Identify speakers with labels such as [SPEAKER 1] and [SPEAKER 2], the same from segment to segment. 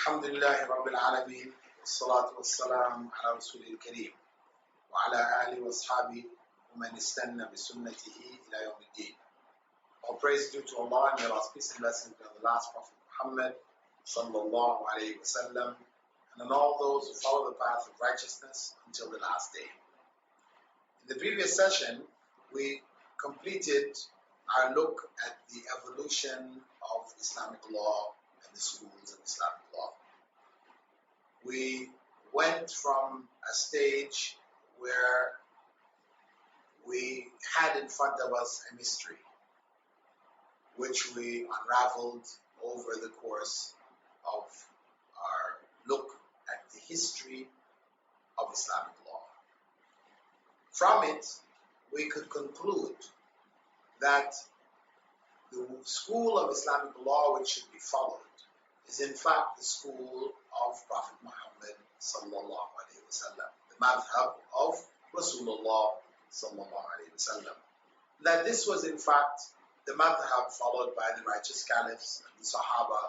[SPEAKER 1] الحمد لله رب العالمين والصلاة والسلام على رسول الكريم وعلى آله وأصحابه ومن استنى بسنته إلى يوم الدين. All praise due to Allah and may Allah's peace and blessings be on the last Prophet Muhammad sallallahu alayhi wasallam and on all those who follow the path of righteousness until the last day. In the previous session, we completed our look at the evolution of Islamic law and the schools of Islamic law. We went from a stage where we had in front of us a mystery, which we unraveled over the course of our look at the history of Islamic law. From it, we could conclude that the school of Islamic law which should be followed is in fact the school of Prophet Muhammad sallallahu alaihi wasallam, the madhab of Rasulullah sallallahu alaihi wasallam. That this was in fact the madhab followed by the righteous caliphs and the Sahaba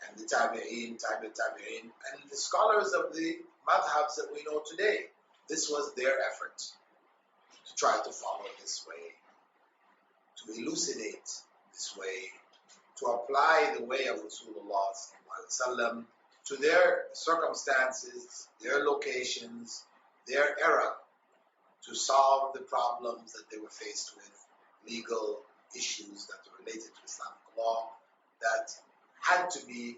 [SPEAKER 1] and the tabi'een, tabi'een, and the scholars of the madhabs that we know today. This was their effort to try to follow this way, to elucidate this way, to apply the way of Rasulullah ﷺ to their circumstances, their locations, their era, to solve the problems that they were faced with, legal issues that were related to Islamic law, that had to be,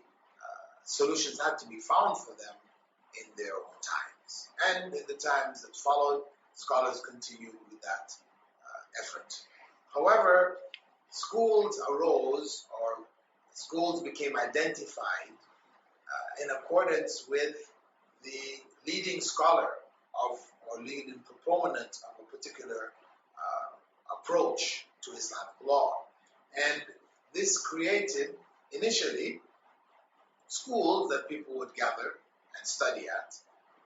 [SPEAKER 1] solutions had to be found for them in their own times. And in the times that followed, scholars continued with that effort. However, schools arose, or schools became identified in accordance with the leading scholar of, or leading proponent of a particular approach to Islamic law. And this created, initially, schools that people would gather and study at,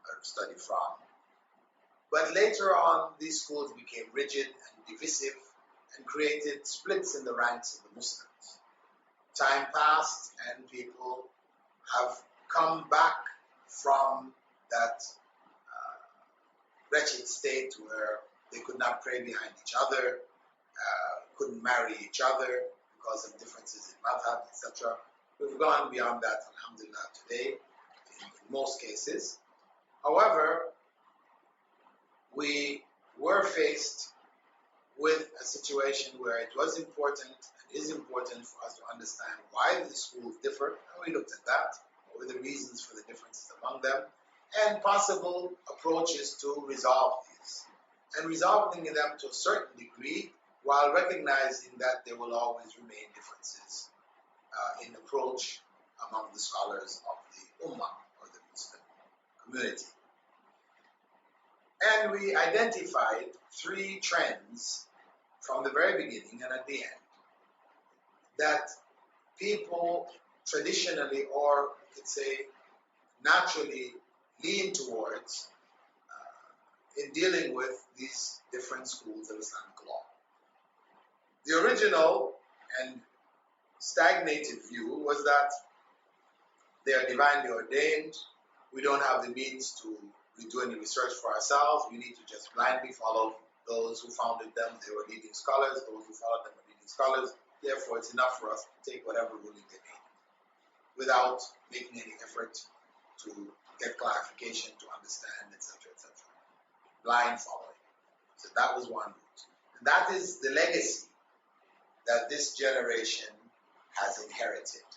[SPEAKER 1] or study from. But later on, these schools became rigid and divisive and created splits in the ranks of the Muslims. Time passed and people have come back from that wretched state where they could not pray behind each other, couldn't marry each other because of differences in madhab, etc. We've gone beyond that, alhamdulillah, today in most cases. However, we were faced with a situation where it was important and is important for us to understand why the schools differ, and we looked at that, what were the reasons for the differences among them, and possible approaches to resolve these, and resolving them to a certain degree while recognizing that there will always remain differences in approach among the scholars of the Ummah, or the Muslim community. And we identified three trends from the very beginning and at the end that people traditionally, or you could say naturally, lean towards in dealing with these different schools of Islamic law. The original and stagnated view was that they are divinely ordained. We don't have the means to do any research for ourselves. We need to just blindly follow those who founded them. They were leading scholars. Those who followed them were leading scholars. Therefore, it's enough for us to take whatever ruling they made without making any effort to get clarification, to understand, etc., etc. Blind following. So that was one route. And that is the legacy that this generation has inherited.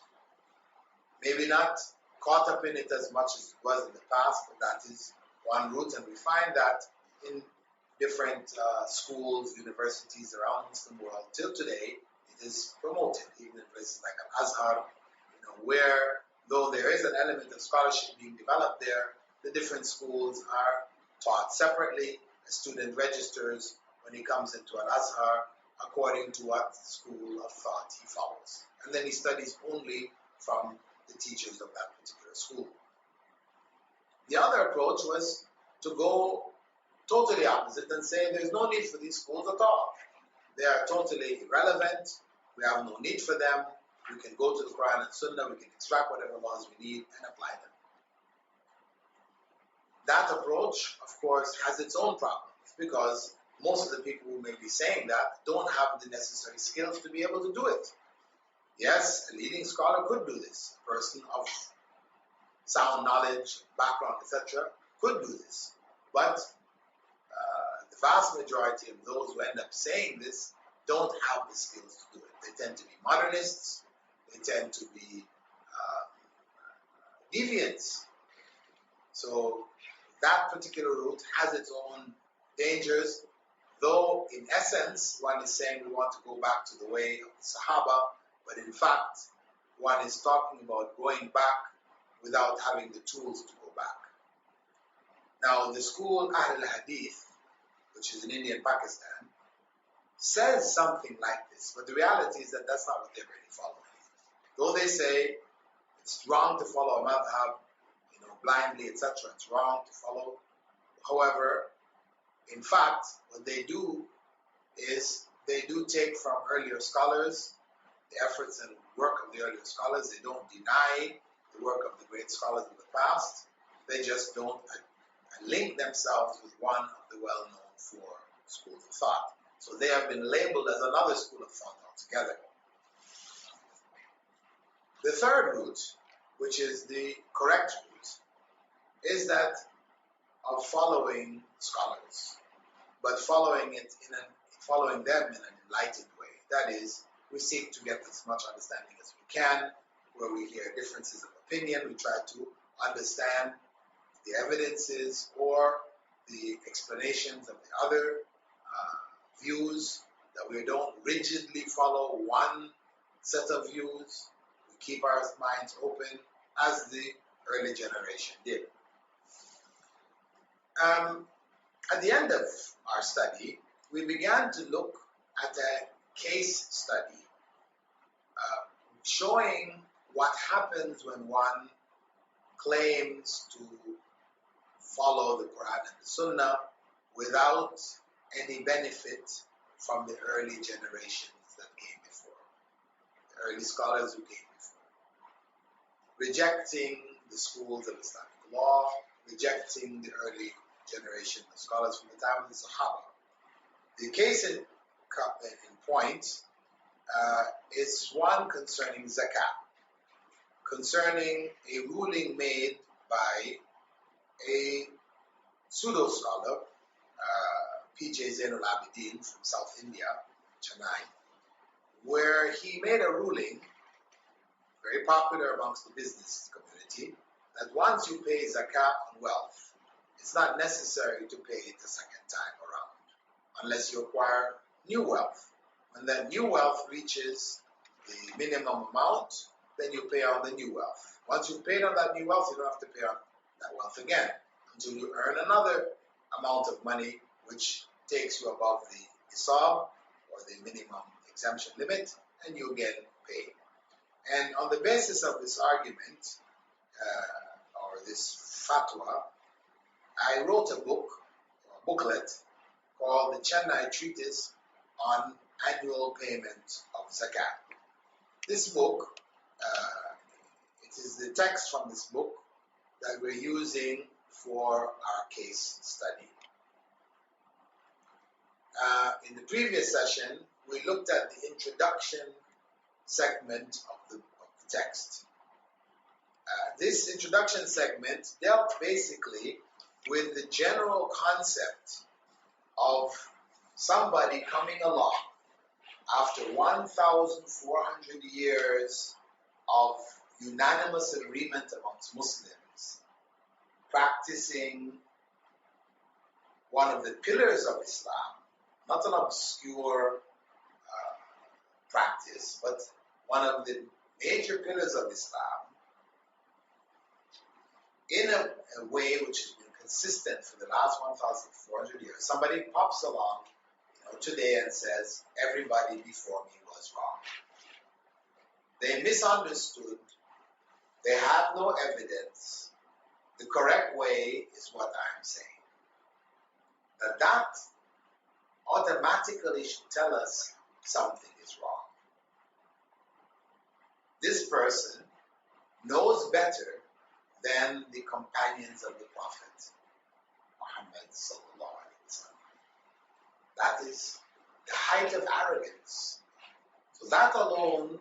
[SPEAKER 1] Maybe not caught up in it as much as it was in the past, but that is one route. And we find that in different schools, universities around the Muslim world, till today, it is promoted, even in places like Al-Azhar, where, though there is an element of scholarship being developed there, the different schools are taught separately. A student registers when he comes into Al-Azhar according to what school of thought he follows. And then he studies only from the teachers of that particular school. The other approach was to go totally opposite and say there's no need for these schools at all. They are totally irrelevant. We have no need for them. We can go to the Quran and Sunnah, we can extract whatever laws we need and apply them. That approach, of course, has its own problems because most of the people who may be saying that don't have the necessary skills to be able to do it. Yes, a leading scholar could do this. A person of sound knowledge, background, etc., could do this. But the vast majority of those who end up saying this don't have the skills to do it. They tend to be modernists, they tend to be deviants. So that particular route has its own dangers, though in essence one is saying we want to go back to the way of the Sahaba, but in fact one is talking about going back without having the tools to go back. Now the school Ahl al-Hadith, which is in India and Pakistan, says something like this, but the reality is that that's not what they're really following. Though they say it's wrong to follow a madhab, blindly, etc., it's wrong to follow. However, in fact, what they do is they do take from earlier scholars the efforts and work of the earlier scholars. They don't deny the work of the great scholars of the past. They just don't link themselves with one of the well-known four schools of thought. So they have been labeled as another school of thought altogether. The third route, which is the correct route, is that of following scholars, but following them in an enlightened way. That is, we seek to get as much understanding as we can. Where we hear differences of opinion, we try to understand the evidences or the explanations of the other views, that we don't rigidly follow one set of views. We keep our minds open as the early generation did. At the end of our study, we began to look at a case study showing what happens when one claims to follow the Qur'an and the Sunnah without any benefit from the early generations that came before, the early scholars who came before, rejecting the schools of Islamic law, rejecting the early generation of scholars from the time of the Sahaba. The case in point is one concerning zakat, concerning a ruling made by a pseudo-scholar, P.J. Zainul Abidin from South India, Chennai, where he made a ruling, very popular amongst the business community, that once you pay zakat on wealth, it's not necessary to pay it the second time around, unless you acquire new wealth. When that new wealth reaches the minimum amount, then you pay on the new wealth. Once you've paid on that new wealth, you don't have to pay on that wealth again until you earn another amount of money which takes you above the nisab or the minimum exemption limit, and you again pay. And on the basis of this argument, or this fatwa, I wrote a booklet called the Chennai Treatise on Annual Payment of Zakat. This book, it is the text from this book that we're using for our case study. In the previous session, we looked at the introduction segment of the text. This introduction segment dealt basically with the general concept of somebody coming along after 1,400 years of unanimous agreement amongst Muslims, practicing one of the pillars of Islam, not an obscure practice, but one of the major pillars of Islam, in a way which has been consistent for the last 1,400 years. Somebody pops along today and says, everybody before me was wrong. They misunderstood. They have no evidence. The correct way is what I'm saying. That automatically should tell us something is wrong. this person knows better than the companions of the Prophet Muhammad sallallahu alaihi wasallam. That is the height of arrogance. So that alone,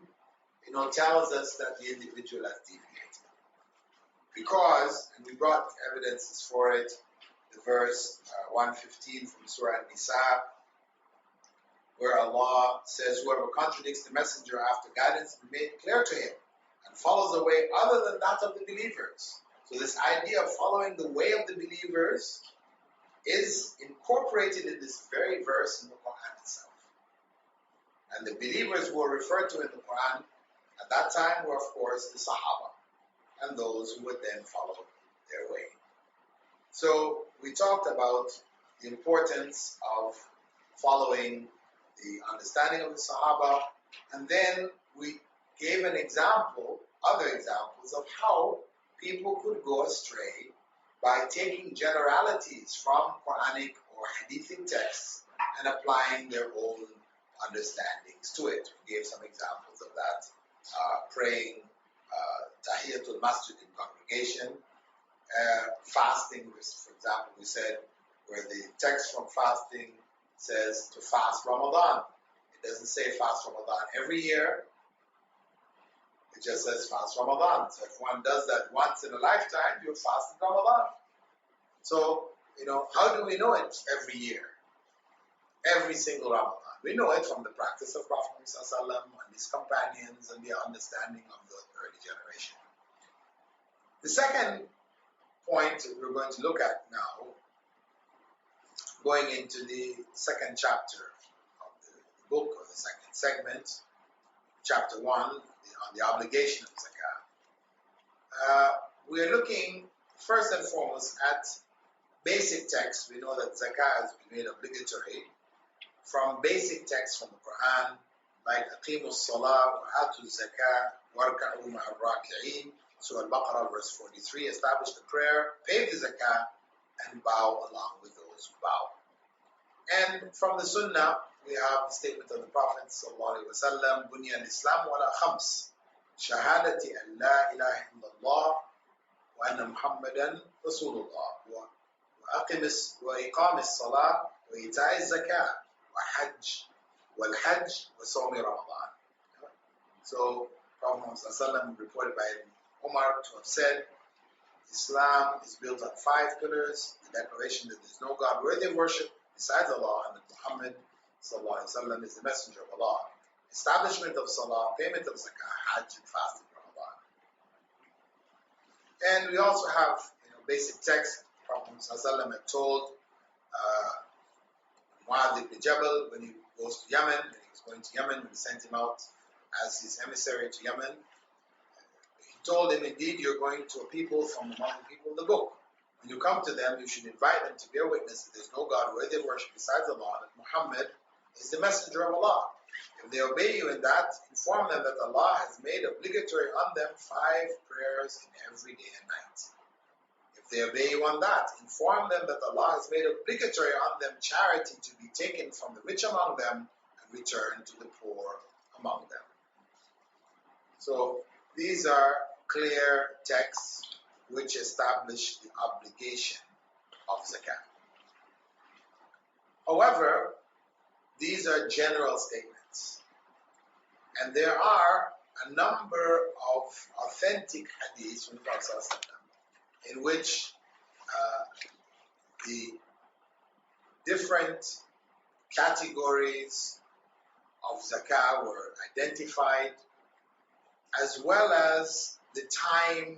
[SPEAKER 1] tells us that the individual has deviated. Because, and we brought evidences for it, the verse 115 from Surah An-Nisa, where Allah says, whoever contradicts the messenger after guidance is made clear to him and follows a way other than that of the believers. So this idea of following the way of the believers is incorporated in this very verse in the Qur'an itself. And the believers who are referred to in the Qur'an at that time were, of course, the Sahaba and those who would then follow their way. So we talked about the importance of following the understanding of the Sahaba, and then we gave other examples of how people could go astray by taking generalities from Quranic or Hadithic texts and applying their own understandings to it. We gave some examples of that. Praying Tahiyatul Masjid in congregation, fasting, for example, we said where the text from fasting says to fast Ramadan. It doesn't say fast Ramadan every year. It just says fast Ramadan. So if one does that once in a lifetime, you're fasting Ramadan. So, how do we know it every year? Every single Ramadan. We know it from the practice of Prophet ﷺ and his companions and their understanding of the early generation. The second point that we're going to look at now, going into the second chapter of the book, or the second segment, chapter 1, on the obligation of zakah. We're looking first and foremost at basic texts. We know that zakah has been made obligatory from basic texts from the Quran, like Aqimus Salah wa Atu Zakah warka'u ma'ar raki'in. Surah Al-Baqarah, verse 43, establish the prayer, pay the zakah, and bow along with those who bow. And from the Sunnah, we have the statement of the Prophet sallallahu alaihi wasallam, "Bunya al-Islam wa la khams, shahadati an la ilaha illallah wa anna Muhammadan Rasulullah, wa iqam as-salah wa ita'i az-zakah wa hajj wa sawmi Ramadan." So, Prophet Muhammad reported by Umar to have said, Islam is built on 5 pillars: the declaration that there is no God worthy of worship besides Allah, and that Muhammad sallallahu alaihi wasallam is the messenger of Allah; establishment of Salah, payment of Zakah, Hajj, and fasting Ramadan. And we also have basic text. Prophet ﷺ had told Mu'adh ibn Jabal when he goes to Yemen, when he was going to Yemen, when he sent him out as his emissary to Yemen, he told him, indeed, you're going to a people from among the people of the book. When you come to them, you should invite them to bear witness that there's no God worthy of worship besides Allah, that Muhammad is the messenger of Allah. If they obey you in that, inform them that Allah has made obligatory on them 5 prayers in every day and night. If they obey you on that, inform them that Allah has made obligatory on them charity to be taken from the rich among them and returned to the poor among them. So these are clear texts which establish the obligation of zakah. However, these are general statements, and there are a number of authentic hadiths from the Prophet ﷺ in which the different categories of zakah were identified, as well as the time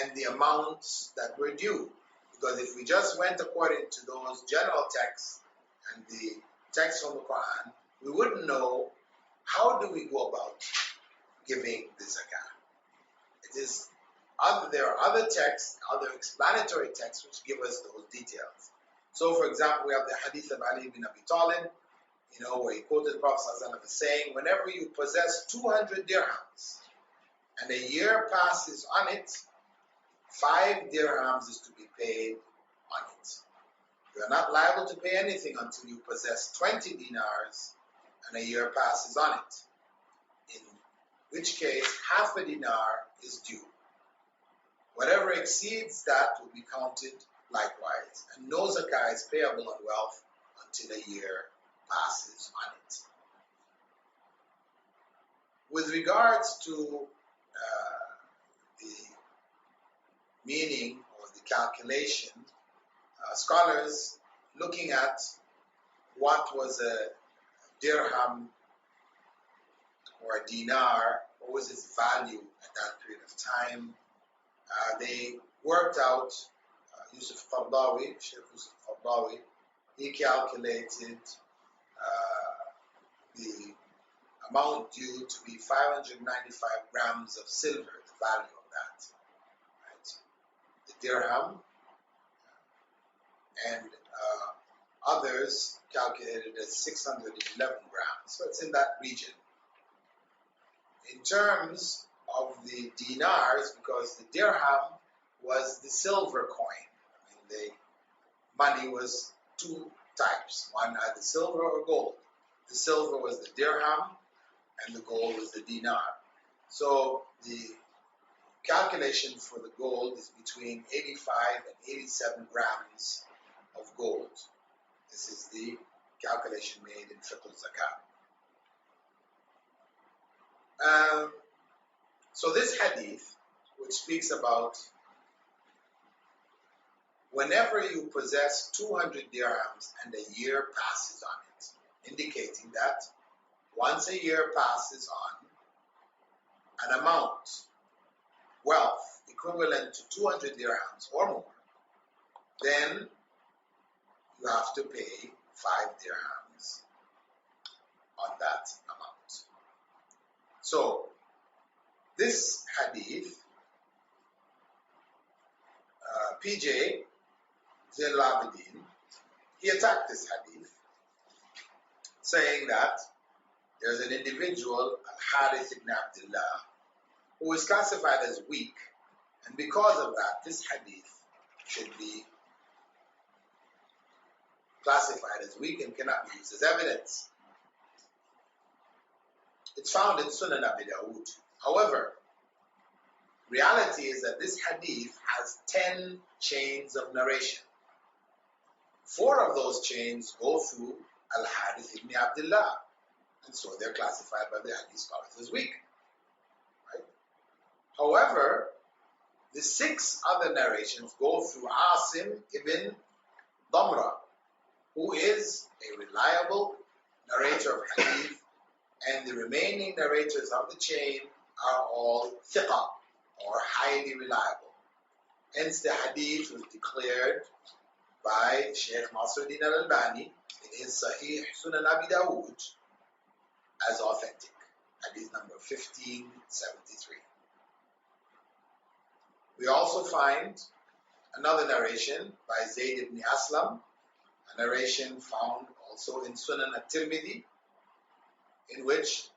[SPEAKER 1] and the amounts that were due. Because if we just went according to those general texts and the texts from the Quran, we wouldn't know how do we go about giving the zakah. There are other texts, other explanatory texts which give us those details. So, for example, we have the hadith of Ali bin Abi Talib, where he quoted the Prophet ﷺ as saying, whenever you possess 200 dirhams and a year passes on it, 5 dirhams is to be paid on it. You are not liable to pay anything until you possess 20 dinars and a year passes on it. In which case half a dinar is due. Whatever exceeds that will be counted likewise, and no zakah is payable on wealth until a year passes on it. With regards to the meaning or the calculation, scholars looking at what was a dirham or a dinar, what was its value at that period of time, they worked out, Yusuf Qardawi, Sheikh Yusuf Qardawi, he calculated the amount due to be 595 grams of silver, the value of that, right? The dirham, and others calculated as 611 grams, so it's in that region. In terms of the dinars, because the dirham was the silver coin, the money was two types, one either silver or gold. The silver was the dirham and the gold was the dinar. So the calculation for the gold is between 85 and 87 grams of gold. This is the calculation made in Fiqh al-Zakat. So this hadith, which speaks about whenever you possess 200 dirhams and a year passes on it, indicating that once a year passes on, an amount, wealth, equivalent to 200 dirhams or more, then you have to pay 5 dirhams on that amount. So, this hadith, PJ Zain al-Abidin, he attacked this hadith, saying that there's an individual, Al-Harith ibn Abdullah, who is classified as weak, and because of that, this hadith should be classified as weak and cannot be used as evidence. It's found in Sunan Abi Dawud. However, reality is that this hadith has 10 chains of narration. 4 of those chains go through Al-Harith ibn Abdullah, and so they're classified by the hadith scholars as weak. Right? However, the 6 other narrations go through Asim ibn Damra, who is a reliable narrator of hadith, and the remaining narrators of the chain are all thiqah, or highly reliable. Hence the hadith was declared by Sheikh Nasruddin al-Albani in his Sahih Sunan Abi Dawud as authentic. Hadith number 1573. We also find another narration by Zayd ibn Aslam, a narration found also in Sunan at-Tirmidhi, in which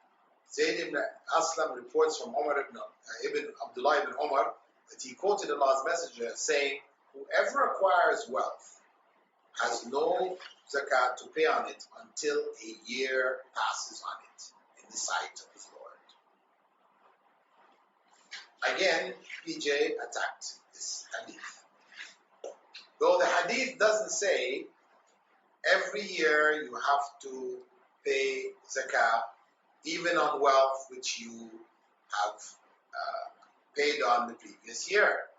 [SPEAKER 1] Zayd ibn Aslam reports from Abdullah ibn Umar that he quoted Allah's Messenger saying, whoever acquires wealth has no zakat to pay on it until a year passes on it in the sight of his Lord. Again, PJ attacked this hadith. Though the hadith doesn't say every year you have to pay zakah, even on wealth which you have paid on the previous year.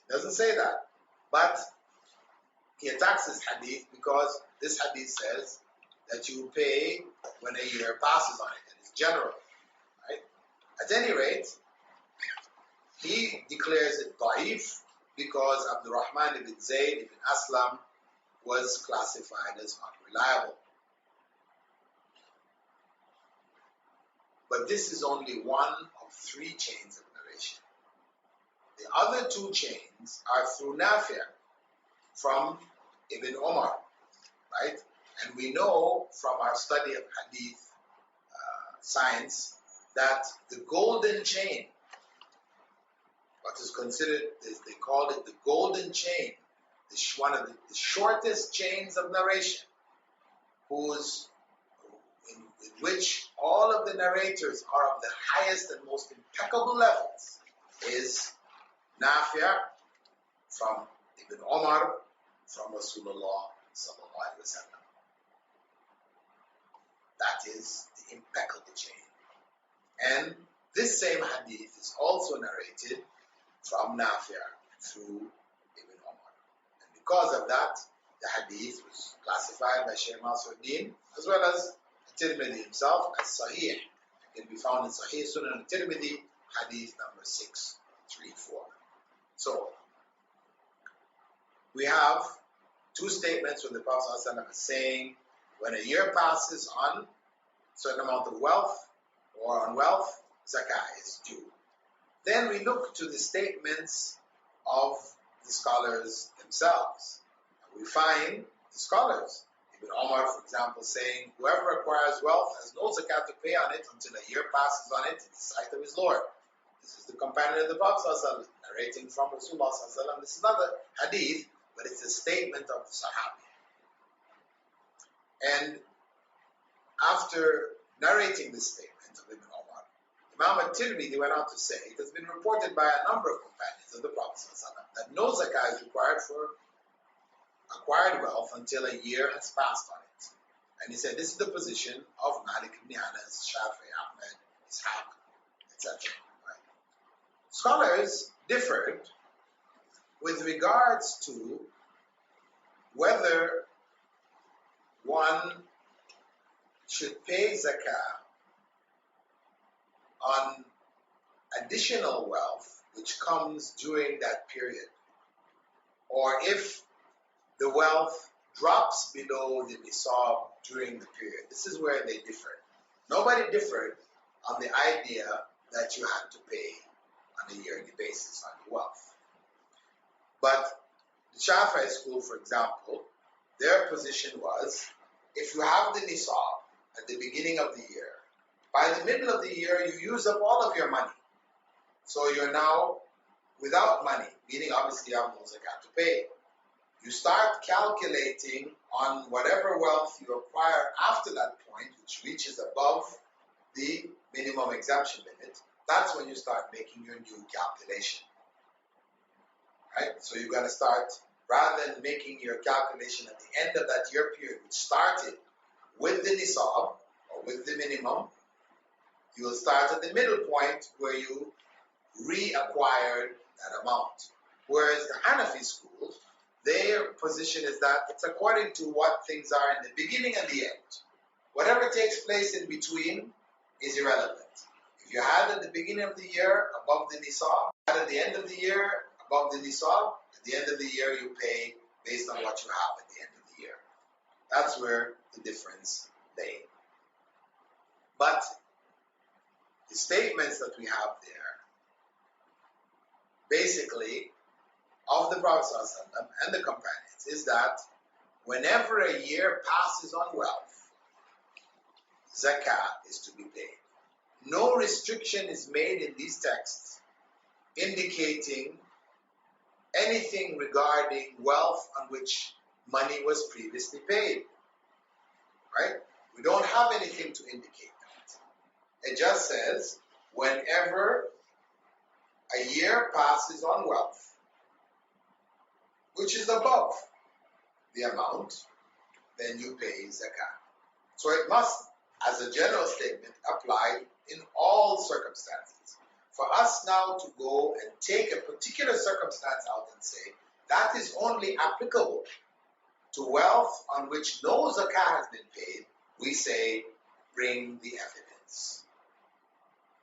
[SPEAKER 1] It doesn't say that. But he attacks this hadith because this hadith says that you pay when a year passes on it. It's general. Right? At any rate, he declares it da'if because Abdurrahman ibn Zayd ibn Aslam was classified as unreliable. But this is only one of 3 chains of narration. The other 2 chains are through Nafi' from Ibn Umar, right? And we know from our study of hadith science that the golden chain, what is considered, they call it the golden chain, one of the shortest chains of narration, whose with which all of the narrators are of the highest and most impeccable levels, is Nafi' from Ibn Umar, from Rasulullah sallallahu alaihi wasallam. That is the impeccable chain. And this same hadith is also narrated from Nafi' through Ibn Umar. And because of that, the hadith was classified by Shaykh Nasruddin as well as Tirmidhi himself as Sahih. It can be found in Sahih Sunan al-Tirmidhi, hadith number 634. So, we have two statements from the Prophet ﷺ saying, when a year passes on a certain amount of wealth or on wealth, zakah is due. Then we look to the statements of the scholars themselves. We find the scholars, Ibn Umar, for example, saying, whoever acquires wealth has no zakat to pay on it until a year passes on it in the sight of his Lord. This is the companion of the Prophet ﷺ, narrating from Rasulullah ﷺ. This is not a hadith, but it's a statement of the Sahabi. And after narrating this statement of Ibn Umar, Imam al-Tirmidhi went on to say, it has been reported by a number of companions of the Prophet ﷺ that no zakah is required for acquired wealth until a year has passed on it. And he said this is the position of Malik ibn Anas, Shafi'i, Ahmed, Ishaq, etc. Right? Scholars differed with regards to whether one should pay zakah on additional wealth which comes during that period, or if the wealth drops below the nisab during the period. This is where they differed. Nobody differed on the idea that you had to pay on a yearly basis on your wealth. But the Shafi'i school, for example, their position was, if you have the nisab at the beginning of the year, by the middle of the year you use up all of your money. So you're now without money, meaning obviously you have no zakat to pay. You start calculating on whatever wealth you acquire after that point, which reaches above the minimum exemption limit. That's when you start making your new calculation. Right? So you're going to start, rather than making your calculation at the end of that year period, which started with the nisab, or with the minimum, you will start at the middle point where you reacquired that amount. Whereas the Hanafi school, their position is that it's according to what things are in the beginning and the end. Whatever takes place in between is irrelevant. If you had at the beginning of the year above the nisab, at the end of the year above the nisab, at the end of the year you pay based on what you have at the end of the year. That's where the difference lay. But the statements that we have there, basically, of the Prophet ﷺ and the companions, is that whenever a year passes on wealth, zakah is to be paid. No restriction is made in these texts indicating anything regarding wealth on which money was previously paid. Right? We don't have anything to indicate that. It just says, whenever a year passes on wealth, which is above the amount, then you pay zakah. So it must, as a general statement, apply in all circumstances. For us now to go and take a particular circumstance out and say, that is only applicable to wealth on which no zakah has been paid, we say, bring the evidence.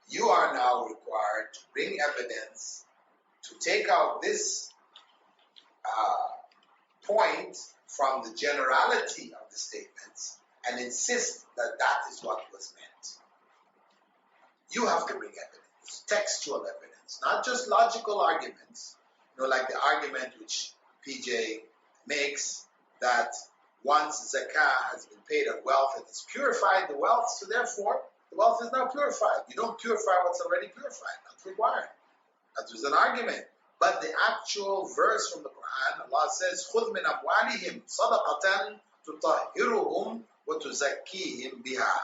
[SPEAKER 1] You are now required to bring evidence to take out this point from the generality of the statements and insist that that is what was meant. You have to bring evidence, textual evidence, not just logical arguments, like the argument which PJ makes that once zakah has been paid on wealth, it has purified the wealth, so therefore the wealth is now purified. You don't purify what's already purified, not required. That was an argument. But the actual verse from the Qur'an, Allah says, خُذْ مِنْ أَمْوَالِهِمْ صَدَقَةً تُطَهِّرُهُمْ وَتُزَكِّيهِمْ بِهَا.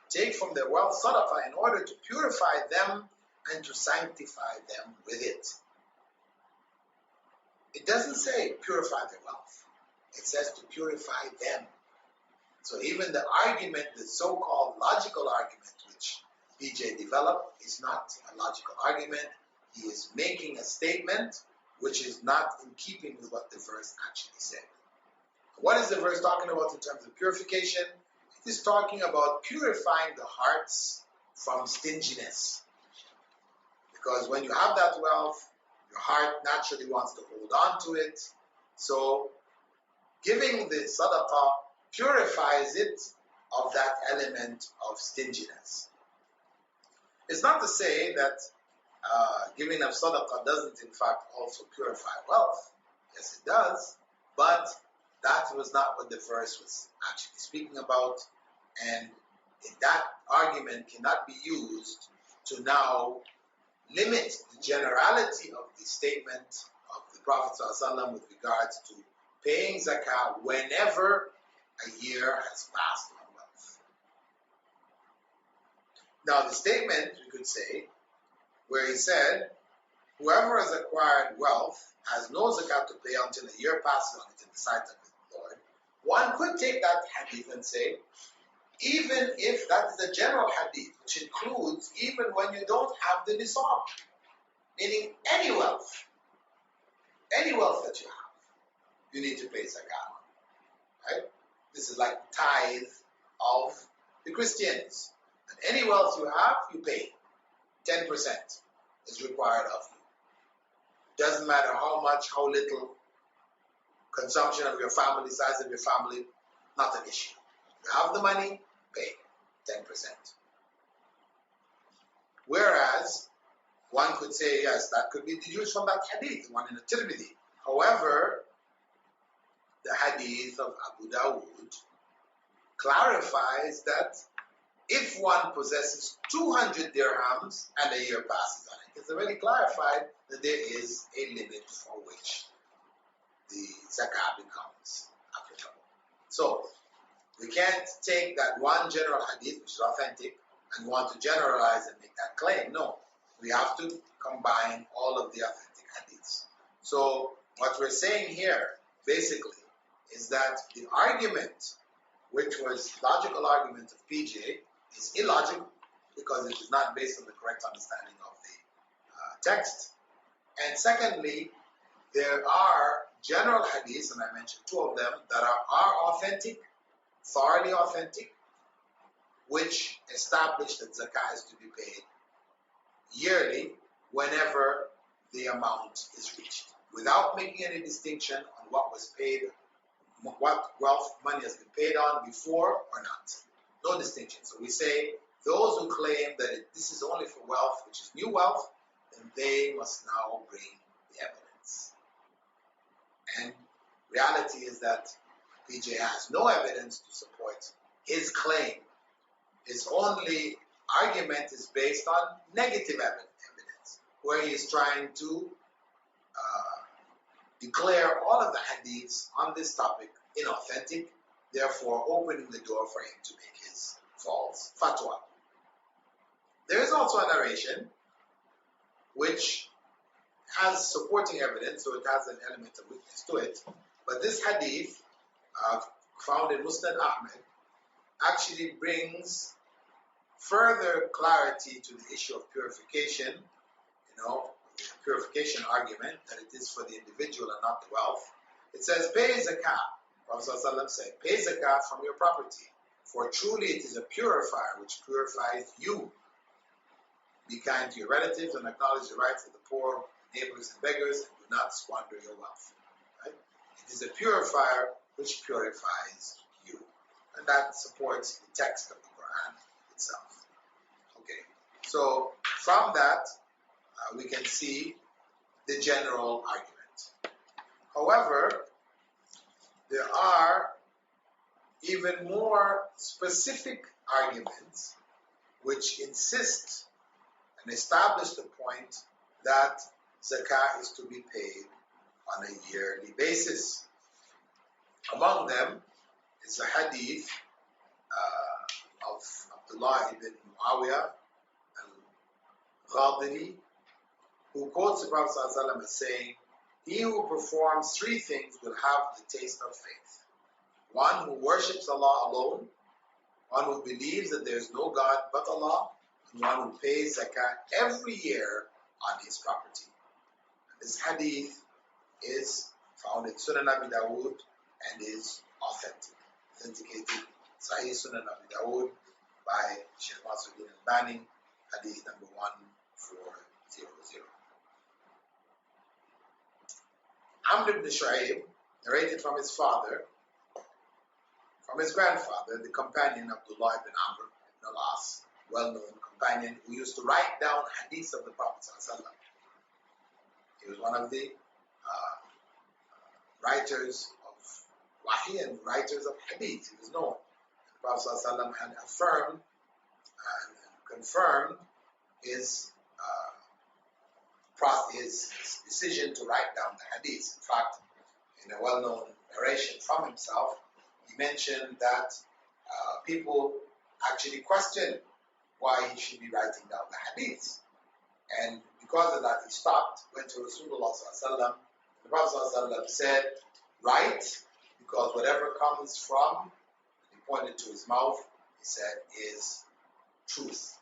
[SPEAKER 1] take from their wealth sadaqah in order to purify them and to sanctify them with it. It doesn't say purify their wealth. It says to purify them. So even the argument, the so-called logical argument which PJ developed is not a logical argument. He is making a statement which is not in keeping with what the verse actually said. What is the verse talking about in terms of purification? It is talking about purifying the hearts from stinginess. Because when you have that wealth, your heart naturally wants to hold on to it. So giving the sadaqah purifies it of that element of stinginess. It's not to say that giving of sadaqah doesn't in fact also purify wealth. Yes, it does. But that was not what the verse was actually speaking about. And that argument cannot be used to now limit the generality of the statement of the Prophet ﷺ with regards to paying zakah whenever a year has passed on wealth. Now the statement, we could say, where he said, whoever has acquired wealth has no zakat to pay until a year passes on it in the sight of his Lord. One could take that hadith and say, even if that is a general hadith, which includes even when you don't have the nisab, meaning any wealth that you have, you need to pay zakat on, right? This is like tithe of the Christians. And any wealth you have, you pay. 10% is required of you. Doesn't matter how much, how little, consumption of your family, size of your family, not an issue. You have the money, pay 10%. Whereas, one could say, yes, that could be deduced from that hadith, one in the Tirmidhi. However, the hadith of Abu Dawood clarifies that if one possesses 200 dirhams and a year passes on it, it's already clarified that there is a limit for which the zakah becomes applicable. So, we can't take that one general hadith, which is authentic, and want to generalize and make that claim. No, we have to combine all of the authentic hadiths. So, what we're saying here, basically, is that the argument, which was logical argument of PJ, is illogical because it is not based on the correct understanding of the text. And secondly, there are general hadiths, and I mentioned two of them, that are authentic, thoroughly authentic, which establish that zakah is to be paid yearly whenever the amount is reached, without making any distinction on what was paid, what wealth money has been paid on before or not. No distinction. So we say those who claim that this is only for wealth, which is new wealth, then they must now bring the evidence. And reality is that PJ has no evidence to support his claim. His only argument is based on negative evidence, where he is trying to declare all of the hadiths on this topic inauthentic, therefore opening the door for him to make his false fatwa. There is also a narration which has supporting evidence, so it has an element of weakness to it, but this hadith, found in Musnad Ahmed, actually brings further clarity to the issue of purification, the purification argument, that it is for the individual and not the wealth. It says, pay zakah. Prophet ﷺ said, pay zakah from your property, for truly it is a purifier which purifies you. Be kind to your relatives and acknowledge the rights of the poor, neighbors, and beggars, and do not squander your wealth. Right? It is a purifier which purifies you. And that supports the text of the Qur'an itself. Okay, so from that, we can see the general argument. However, there are even more specific arguments which insist and establish the point that zakah is to be paid on a yearly basis. Among them is a hadith of Abdullah ibn Muawiyah al-Ghadiri, who quotes the Prophet ﷺ as saying, "He who performs three things will have the taste of faith. One who worships Allah alone, one who believes that there is no God but Allah, and one who pays zakah every year on his property." And this hadith is found in Sunan Abi Dawud and is authenticated Sahih Sunan Abi Dawud by Sheikh Nasruddin al-Albani, hadith number 1400. Amr ibn Shu'ayb narrated from his father, from his grandfather, the companion Abdullah ibn Amr ibn al-As, well-known companion who used to write down hadiths of the Prophet ﷺ. He was one of the writers of wahi and writers of hadith. He was known. The Prophet ﷺ had affirmed and confirmed his decision to write down the hadiths. In fact, in a well-known narration from himself, he mentioned that people actually questioned why he should be writing down the hadiths. And because of that, he stopped, went to Rasulullah ﷺ. The Prophet ﷺ said, "Write, because whatever comes from," he pointed to his mouth, he said, "is truth."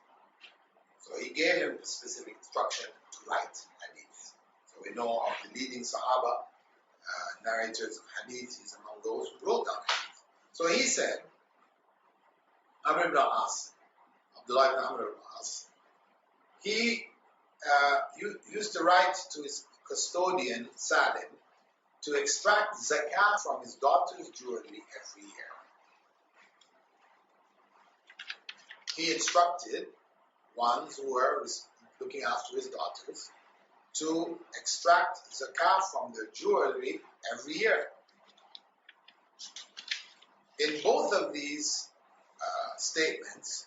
[SPEAKER 1] So he gave him specific instruction to write hadith. So we know of the leading Sahaba, narrators of hadith, he's among those who wrote down hadith. So he said, Amr ibn al-As, Abdullah ibn Amr ibn al-As, he used to write to his custodian, Salim, to extract zakat from his daughter's jewelry every year. He instructed ones who were looking after his daughters to extract zakat from their jewelry every year. In both of these statements,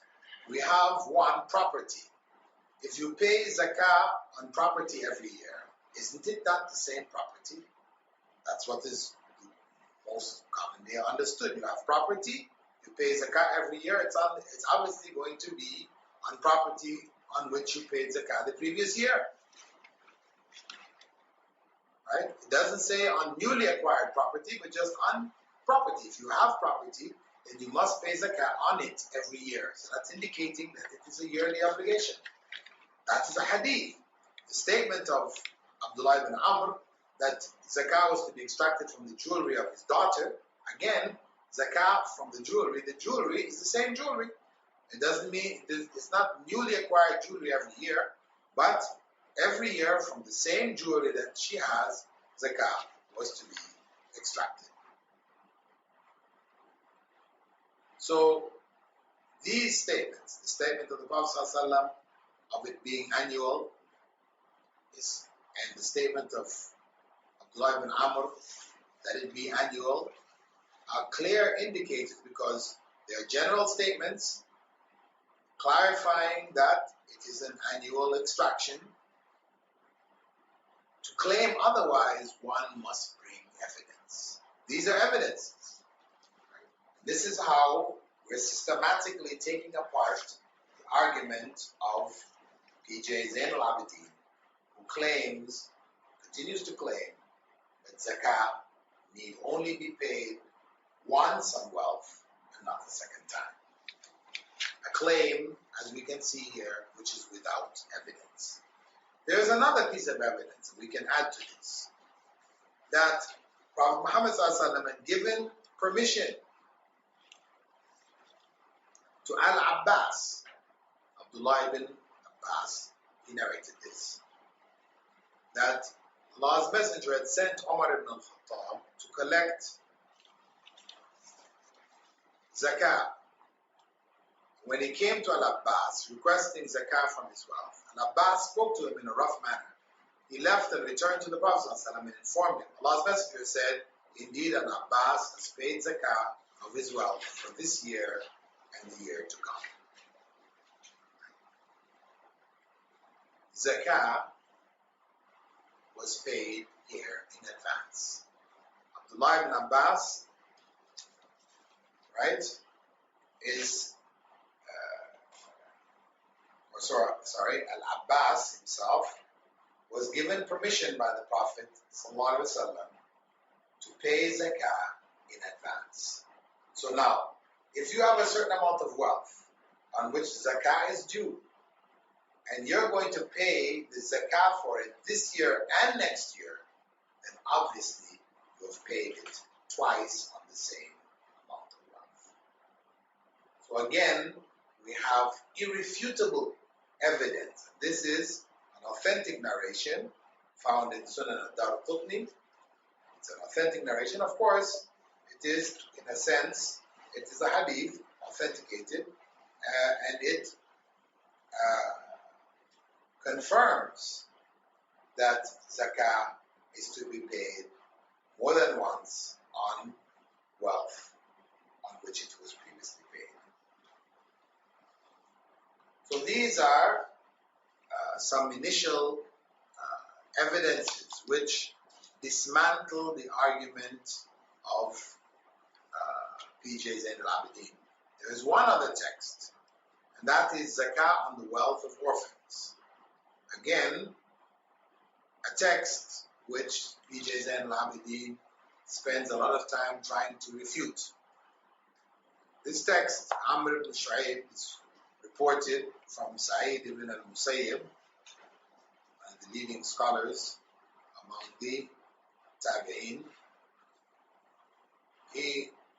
[SPEAKER 1] we have one, property. If you pay zakah on property every year, isn't it that the same property? That's what is most commonly understood. You have property, you pay zakah every year, it's obviously going to be on property on which you paid zakah the previous year. Right? It doesn't say on newly acquired property, but just on property. If you have property, then you must pay zakah on it every year. So that's indicating that it is a yearly obligation. That is a hadith. The statement of Abdullah ibn Amr that zakah was to be extracted from the jewelry of his daughter. Again, zakah from the jewelry is the same jewelry. It doesn't mean, it's not newly acquired jewelry every year, but every year from the same jewelry that she has, zakah was to be extracted. So these statements, the statement of the Prophet ﷺ of it being annual, and the statement of Abdullah ibn Amr that it be annual, are clear indicators because they are general statements clarifying that it is an annual extraction. To claim otherwise, one must bring evidence. These are evidences. This is how we're systematically taking apart the argument of P.J. Zain al-Abidin, who continues to claim that zakah need only be paid once on wealth and not the second time. A claim, as we can see here, which is without evidence. There is another piece of evidence we can add to this, that Prophet Muhammad ﷺ had given permission to Al-Abbas, Abdullah ibn Abbas, he narrated this, that Allah's Messenger had sent Umar ibn al-Khattab to collect zakah. When he came to Al-Abbas requesting zakah from his wealth, Al-Abbas spoke to him in a rough manner. He left and returned to the Prophet ﷺ and informed him. Allah's Messenger said, "Indeed, Al-Abbas has paid zakah of his wealth for this year and the year to come." Zakah was paid here in advance. Abdullah ibn Abbas, right, is sorry, Al-Abbas himself was given permission by the Prophet ﷺ to pay zakah in advance. So now, if you have a certain amount of wealth on which zakah is due, and you're going to pay the zakah for it this year and next year, then obviously you've paid it twice on the same amount of wealth. So again, we have irrefutable evidence. This is an authentic narration found in Sunan al-Darqutni. It's an authentic narration. Of course, it is, in a sense, it is a hadith, authenticated, and it confirms that zakah is to be paid more than once on wealth on which it was previously paid. So these are some initial evidences which dismantle the argument of PJ Zain al-Abidin. There is one other text, and that is zakah on the wealth of orphans. Again, a text which PJ Zain al-Abidin spends a lot of time trying to refute. This text, Amr ibn Shu'ayb, is reported from Sa'id ibn al-Musayyib, one of the leading scholars among the Tabi'in.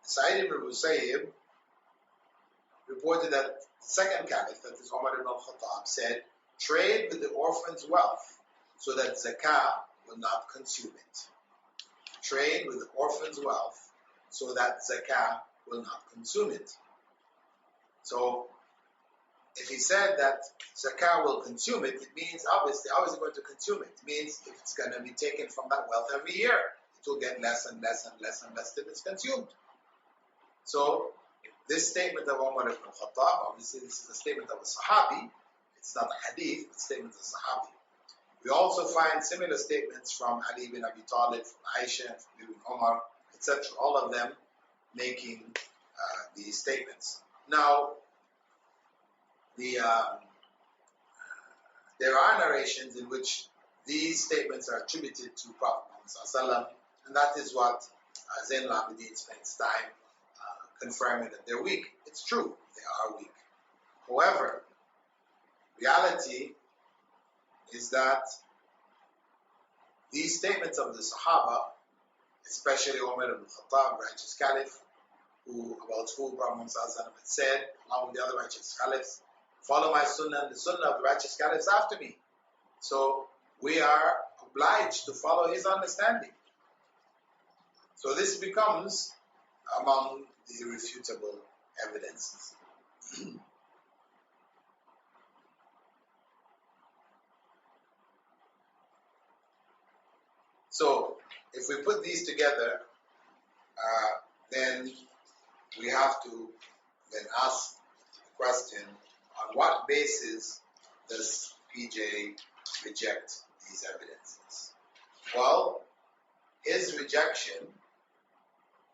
[SPEAKER 1] Sa'id ibn al-Musayyib reported that the second caliph, that is Umar ibn al-Khattab, said, trade with the orphan's wealth so that zakah will not consume it. Trade with the orphan's wealth so that zakah will not consume it. So, if he said that zakah will consume it, it means obviously how is it going to consume it? It means if it's going to be taken from that wealth every year, it will get less and less and less and less till it's consumed. So, this statement of Umar ibn al-Khattab, obviously this is a statement of a Sahabi, it's not a hadith, it's a statement of a Sahabi. We also find similar statements from Ali bin Abi Talib, from Aisha, from Ibn Umar, etc., all of them making these statements. Now, there are narrations in which these statements are attributed to Prophet Muhammad, and that is what Zain al-Abidin spends time confirming that they're weak. It's true, they are weak. However, reality is that these statements of the Sahaba, especially Umar ibn Khattab, righteous caliph, about whom Prophet Muhammad had said, along with the other righteous caliphs, follow my sunnah and the sunnah of the righteous caliphs after me. So we are obliged to follow his understanding. So this becomes among the irrefutable evidences. So if we put these together, then we have to then ask the question, on what basis does PJ reject these evidences? Well, his rejection,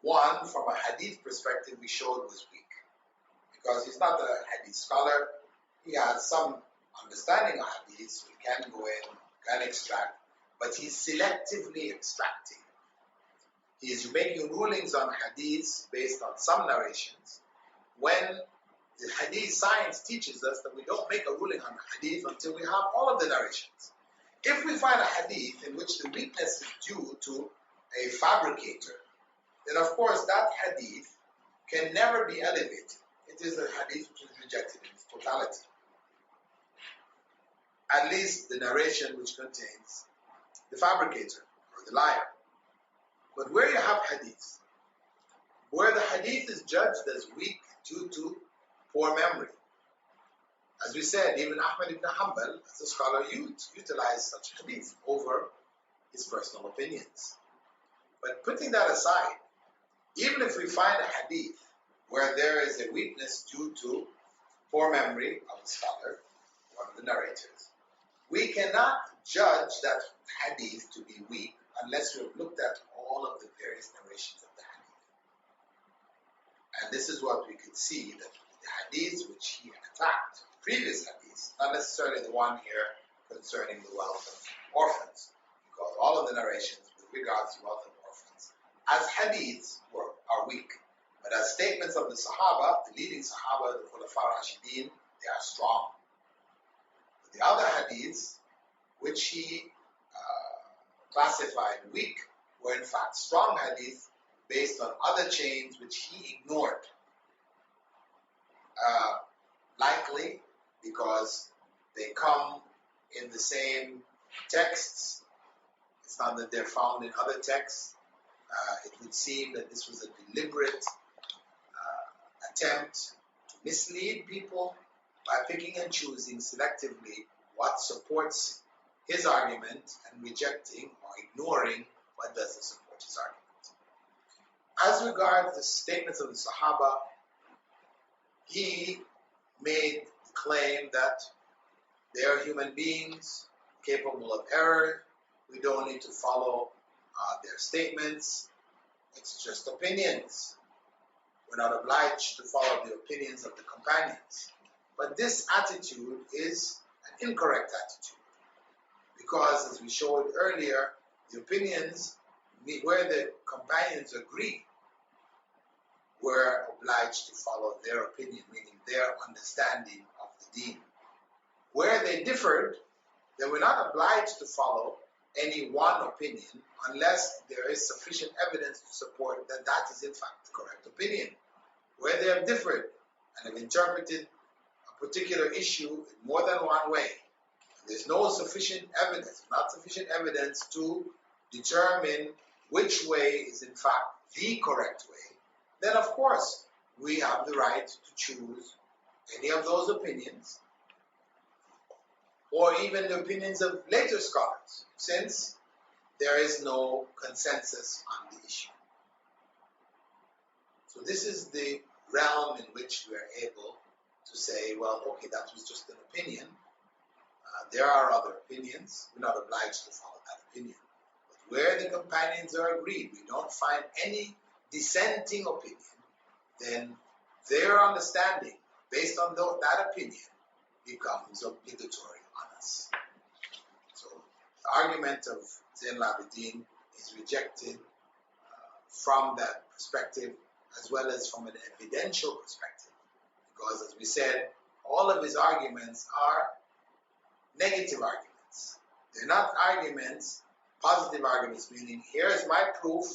[SPEAKER 1] one, from a hadith perspective, we showed was weak. Because he's not a hadith scholar, he has some understanding of hadith, so he can go in, can extract, but he's selectively extracting. He is making rulings on hadiths based on some narrations, when the hadith science teaches us that we don't make a ruling on hadith until we have all of the narrations. If we find a hadith in which the weakness is due to a fabricator, then of course that hadith can never be elevated. It is a hadith which is rejected in its totality. At least the narration which contains the fabricator or the liar. But where you have hadith, where the hadith is judged as weak due to poor memory, as we said, even Ahmad ibn Hanbal, as a scholar, utilized such hadith over his personal opinions. But putting that aside, even if we find a hadith where there is a weakness due to poor memory of the scholar, one of the narrators, we cannot judge that hadith to be weak unless we have looked at all of the various narrations of the hadith. And this is what we could see, that the hadiths which he attacked previous hadith, not necessarily the one here concerning the wealth of orphans, because all of the narrations with regards to wealth of orphans, as hadiths are weak, but as statements of the Sahaba, the leading Sahaba, the Khulafa Rashidin, they are strong. But the other hadiths, which he classified weak, were in fact strong hadiths based on other chains which he ignored. Likely because they come in the same texts. It's not that they're found in other texts. It would seem that this was a deliberate attempt to mislead people by picking and choosing selectively what supports his argument and rejecting or ignoring what doesn't support his argument. As regards the statements of the Sahaba, he made the claim that they are human beings capable of error. We don't need to follow their statements. It's just opinions. We're not obliged to follow the opinions of the companions. But this attitude is an incorrect attitude, because as we showed earlier, the opinions where the companions agree, we're obliged to follow their opinion, meaning their understanding of the deen. Where they differed, then we're not obliged to follow any one opinion unless there is sufficient evidence to support that that is in fact the correct opinion. Where they have differed and have interpreted a particular issue in more than one way, there's no sufficient evidence, not sufficient evidence to determine which way is in fact the correct way, then of course we have the right to choose any of those opinions, or even the opinions of later scholars, since there is no consensus on the issue. So this is the realm in which we are able to say, well, okay, that was just an opinion. There are other opinions. We're not obliged to follow that opinion. But where the companions are agreed, we don't find any dissenting opinion, then their understanding based on that opinion becomes obligatory on us. So the argument of Zain al-Abidin is rejected from that perspective, as well as from an evidential perspective, because as we said, all of his arguments are negative arguments. They're not arguments, positive arguments, meaning here's my proof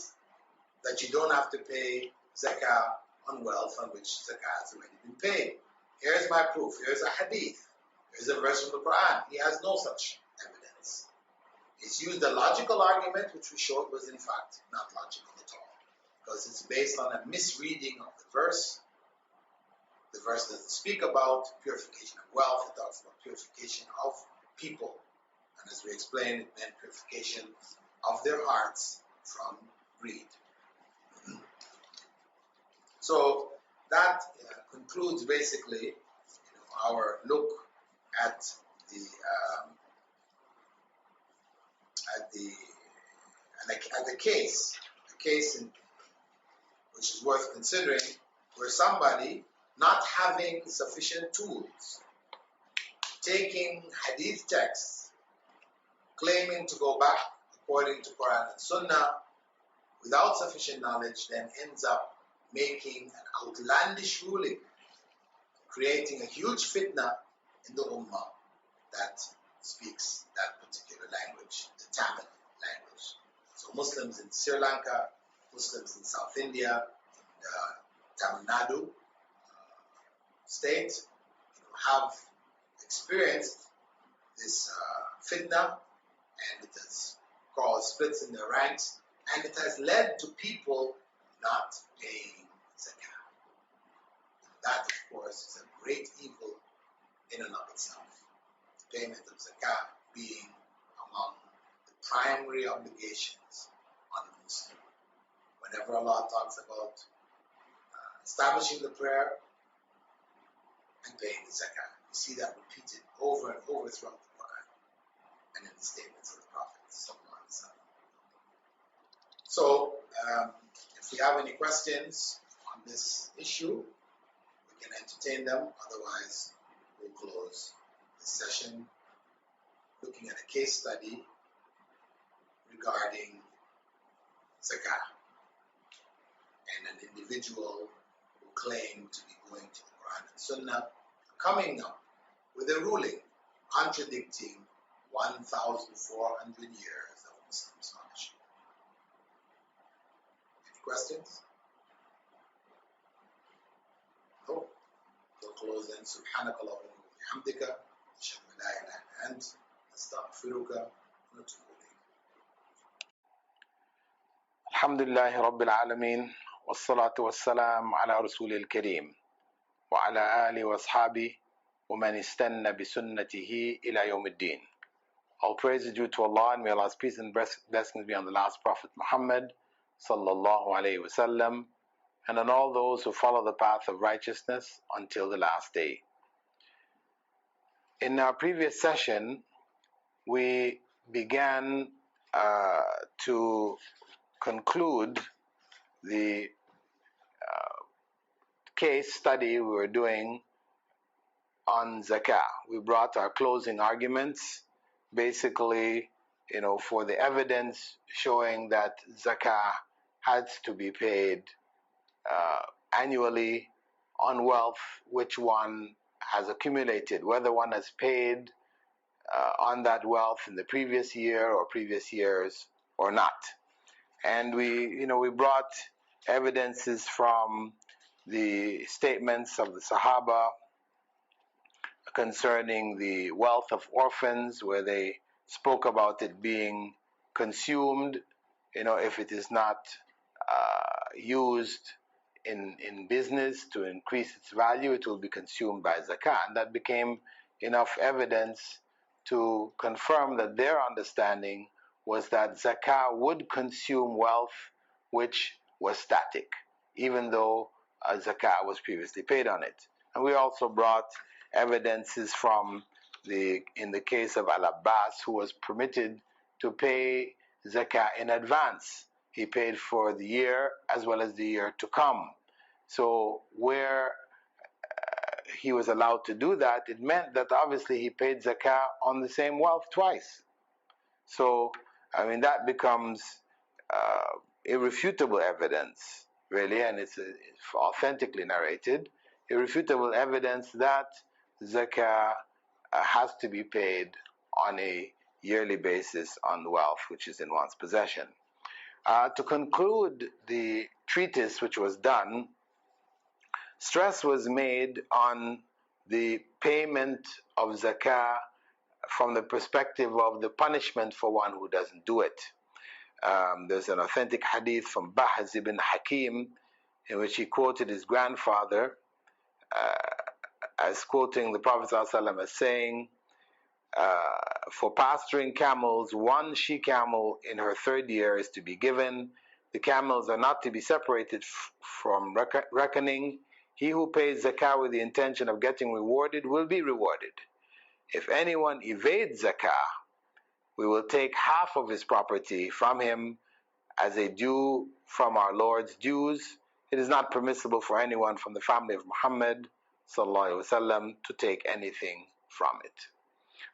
[SPEAKER 1] that you don't have to pay zakah on wealth on which zakah has already been paid. Here's my proof. Here's a hadith. Here's a verse from the Qur'an. He has no such evidence. He's used a logical argument, which we showed was in fact not logical at all, because it's based on a misreading of the verse. The verse doesn't speak about purification of wealth. It talks about purification of people. And as we explained, it meant purification of their hearts from greed. So that concludes basically our look at the case which is worth considering, where somebody not having sufficient tools, taking hadith texts, claiming to go back according to Qur'an and Sunnah, without sufficient knowledge, then ends up making an outlandish ruling, creating a huge fitna in the ummah that speaks that particular language, the Tamil language. So Muslims in Sri Lanka, Muslims in South India, in Tamil Nadu state, have experienced this fitna, and it has caused splits in their ranks, and it has led to people not paying zakah. That, of course, is a great evil in and of itself. The payment of zakah being among the primary obligations on a Muslim. Whenever Allah talks about establishing the prayer and paying the zakah, you see that repeated over and over throughout the Qur'an and in the statements of the Prophet. So, if we have any questions on this issue, we can entertain them. Otherwise, we'll will close this session looking at a case study regarding zakah and an individual who claimed to be going to the Qur'an and Sunnah, coming up with a ruling contradicting 1,400 years of Muslim scholarship. Any questions? No? We'll close then. سبحانك اللهم وبحمدك أشهد أن لا إله إلا أنت أستغفرك ونتوب إليك. الحمد لله رب العالمين والصلاة والسلام على رسول الكريم وعلى آله وأصحابه ومن استنى بسنته إلى يوم الدين. All praise is due to Allah, and may Allah's peace and blessings be on the last Prophet Muhammad sallallahu alayhi wasallam, and on all those who follow the path of righteousness until the last day. In our previous session, we began to conclude the case study we were doing on zakah. We brought our closing arguments, basically, for the evidence showing that zakah has to be paid annually on wealth which one has accumulated, whether one has paid on that wealth in the previous year or previous years or not. And we brought evidences from the statements of the Sahaba concerning the wealth of orphans, where they spoke about it being consumed, if it is not used in business to increase its value, it will be consumed by zakah. And that became enough evidence to confirm that their understanding was that zakah would consume wealth which was static, even though zakah was previously paid on it. And we also brought evidences from in the case of Al-Abbas, who was permitted to pay zakah in advance. He paid for the year as well as the year to come. So where he was allowed to do that, it meant that obviously he paid zakah on the same wealth twice. So, that becomes irrefutable evidence, really, and it's authentically narrated, irrefutable evidence that zakah has to be paid on a yearly basis on the wealth which is in one's possession. To conclude the treatise which was done, stress was made on the payment of zakah from the perspective of the punishment for one who doesn't do it. There's an authentic hadith from Bahz ibn Hakim in which he quoted his grandfather as quoting the Prophet ﷺ as saying, for pasturing camels, one she-camel in her third year is to be given. The camels are not to be separated from reckoning. He who pays zakah with the intention of getting rewarded will be rewarded. If anyone evades zakah, we will take half of his property from him as a due from our Lord's dues. It is not permissible for anyone from the family of Muhammad sallallahu alaihi wasallam to take anything from it.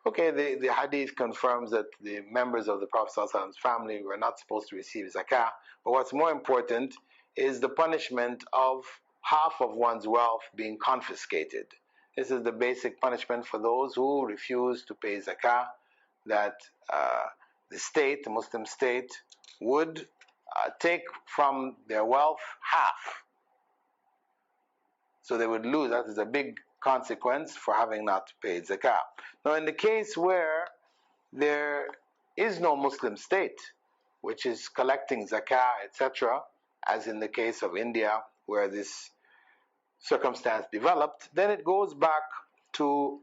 [SPEAKER 1] Okay, the hadith confirms that the members of the Prophet sallallahu alaihi wasallam's family were not supposed to receive zakah, but what's more important is the punishment of half of one's wealth being confiscated. This is the basic punishment for those who refuse to pay zakah, that the state, the Muslim state, would take from their wealth half. So they would lose. That is a big consequence for having not paid zakah. Now, in the case where there is no Muslim state which is collecting zakah, etc., as in the case of India, where this circumstance developed, then it goes back to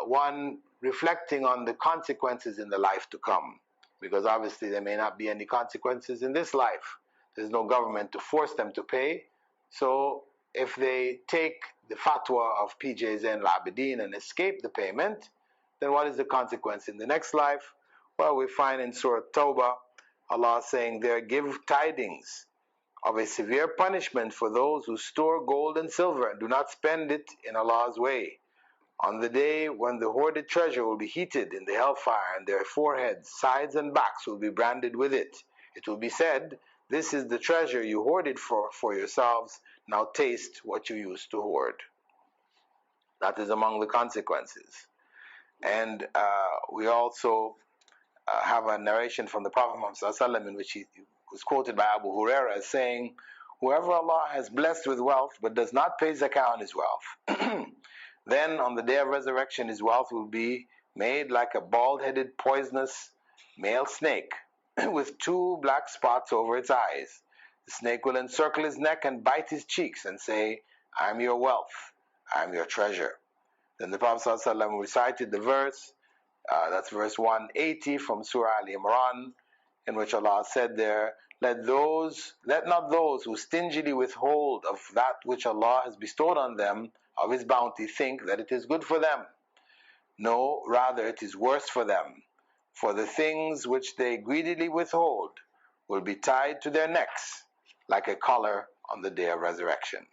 [SPEAKER 1] one reflecting on the consequences in the life to come, because obviously there may not be any consequences in this life. There's no government to force them to pay. So if they take the fatwa of PJ Zain al-Abidin and escape the payment, then what is the consequence in the next life? Well, we find in Surah Tawbah, Allah saying there, give tidings of a severe punishment for those who store gold and silver and do not spend it in Allah's way.
[SPEAKER 2] On the day when the hoarded treasure will be heated in the hellfire, and their foreheads, sides, and backs will be branded with it, it will be said, "This is the treasure you hoarded for yourselves. Now taste what you used to hoard." That is among the consequences. And we also have a narration from the Prophet Muhammad ﷺ in which he was quoted by Abu Huraira as saying, "Whoever Allah has blessed with wealth but does not pay zakah on his wealth, then on the day of resurrection his wealth will be made like a bald-headed poisonous male snake with 2 black spots over its eyes. The snake will encircle his neck and bite his cheeks and say, 'I am your wealth, I am your treasure.'" Then the Prophet ﷺ recited the verse, that's verse 180 from Surah Al-Imran, in which Allah said there, let not those who stingily withhold of that which Allah has bestowed on them of His bounty think that it is good for them. No, rather it is worse for them. For the things which they greedily withhold will be tied to their necks like a collar on the day of resurrection.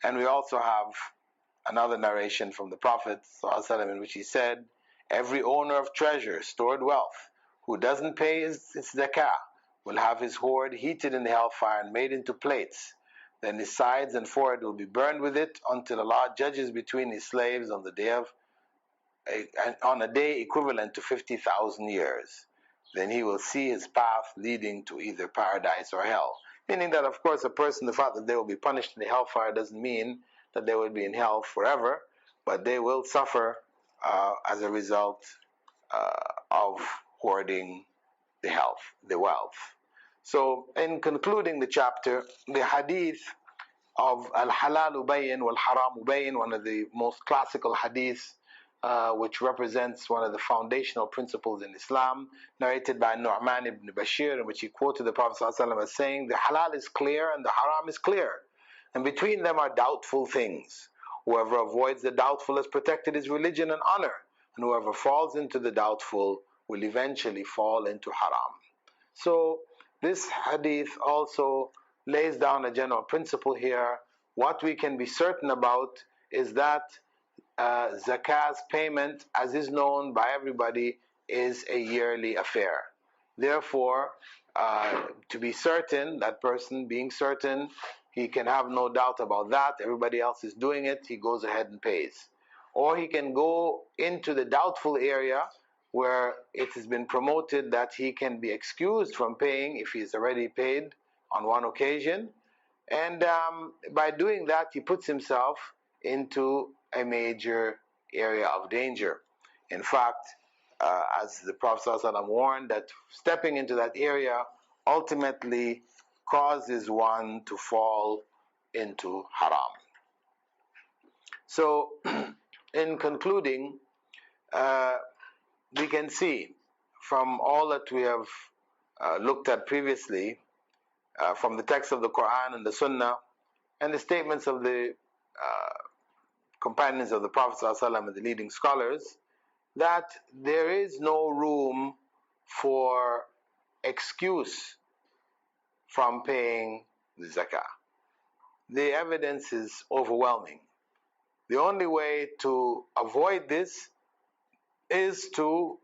[SPEAKER 2] And we also have another narration from the Prophet ﷺ in which he said, "Every owner of treasure, stored wealth, who doesn't pay his zakah, will have his hoard heated in the hellfire and made into plates. Then his sides and forehead will be burned with it until Allah judges between His slaves on a day equivalent to 50,000 years. Then he will see his path leading to either paradise or hell." Meaning that, of course, the fact that they will be punished in the hellfire doesn't mean that they will be in hell forever, but they will suffer as a result of hoarding the wealth. So, in concluding the chapter, the hadith of Al-Halal Ubayin wal-Haram Ubayin, one of the most classical hadiths, which represents one of the foundational principles in Islam, narrated by Nu'man ibn Bashir, in which he quoted the Prophet ﷺ as saying, "The halal is clear and the haram is clear, and between them are doubtful things. Whoever avoids the doubtful has protected his religion and honor, and whoever falls into the doubtful will eventually fall into haram." So this hadith also lays down a general principle here. What we can be certain about is that zakah's payment, as is known by everybody, is a yearly affair. Therefore, to be certain, that person being certain, he can have no doubt about that, everybody else is doing it, he goes ahead and pays. Or he can go into the doubtful area where it has been promoted that he can be excused from paying if he's already paid on one occasion, and by doing that he puts himself into a major area of danger. In fact, as the Prophet ﷺ warned, that stepping into that area ultimately causes one to fall into haram. So, in concluding, we can see from all that we have looked at previously, from the text of the Qur'an and the Sunnah, and the statements of the companions of the Prophet ﷺ and the leading scholars, that there is no room for excuse from paying the zakah. The evidence is overwhelming. The only way to avoid this is to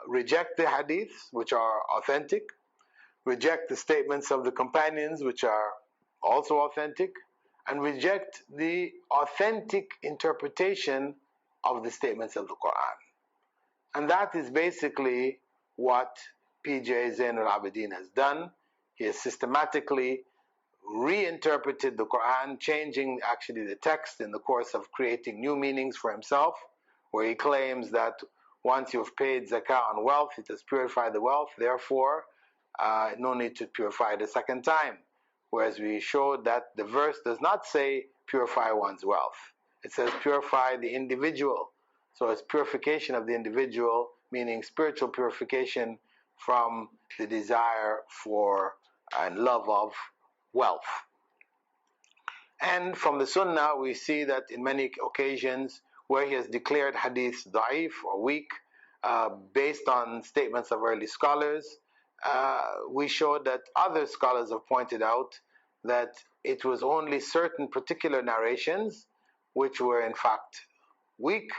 [SPEAKER 2] reject the hadiths, which are authentic, reject the statements of the companions, which are also authentic, and reject the authentic interpretation of the statements of the Qur'an. And that is basically what P.J. Zain al-Abidin has done. He has systematically reinterpreted the Qur'an, changing actually the text in the course of creating new meanings for himself, where he claims that once you've paid zakah on wealth, it has purified the wealth, therefore no need to purify it a second time. Whereas we showed that the verse does not say purify one's wealth. It says purify the individual. So it's purification of the individual, meaning spiritual purification from the desire for and love of wealth. And from the Sunnah, we see that in many occasions where he has declared hadith da'if or weak, based on statements of early scholars, we showed that other scholars have pointed out that it was only certain particular narrations which were in fact weak,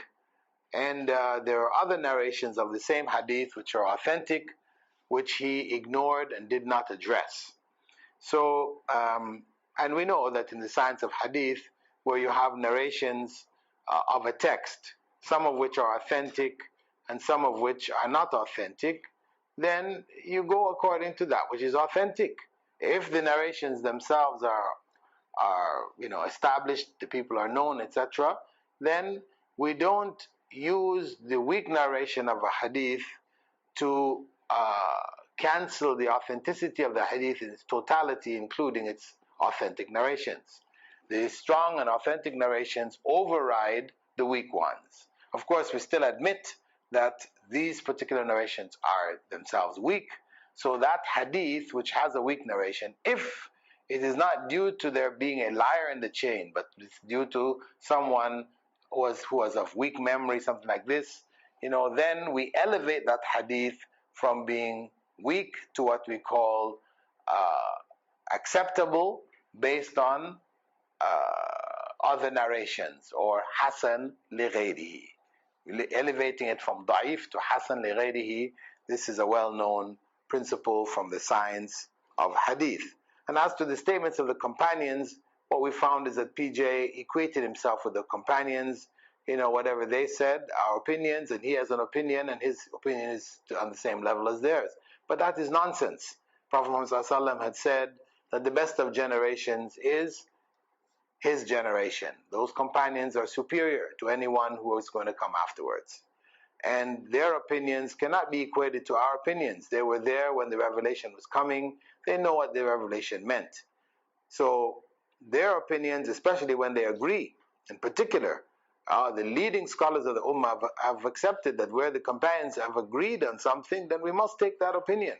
[SPEAKER 2] and there are other narrations of the same hadith which are authentic, which he ignored and did not address. So, and we know that in the science of hadith, where you have narrations of a text, some of which are authentic and some of which are not authentic, then you go according to that which is authentic. If the narrations themselves are established, the people are known, etc., then we don't use the weak narration of a hadith to cancel the authenticity of the hadith in its totality, including its authentic narrations. The strong and authentic narrations override the weak ones. Of course, we still admit that these particular narrations are themselves weak, so that hadith which has a weak narration, if it is not due to there being a liar in the chain, but it's due to someone who was of weak memory, something like this, then we elevate that hadith from being weak to what we call acceptable based on other narrations, or hasan li ghayrihi. Elevating it from da'if to hasan li ghayrihi. This is a well-known principle from the science of hadith. And as to the statements of the companions, what we found is that PJ equated himself with the companions. Whatever they said, our opinions, and he has an opinion, and his opinion is on the same level as theirs. But that is nonsense. Prophet Muhammad ﷺ had said that the best of generations is his generation. Those companions are superior to anyone who is going to come afterwards. And their opinions cannot be equated to our opinions. They were there when the revelation was coming. They know what the revelation meant. So their opinions, especially when they agree, in particular, the leading scholars of the Ummah have accepted that where the companions have agreed on something, then we must take that opinion.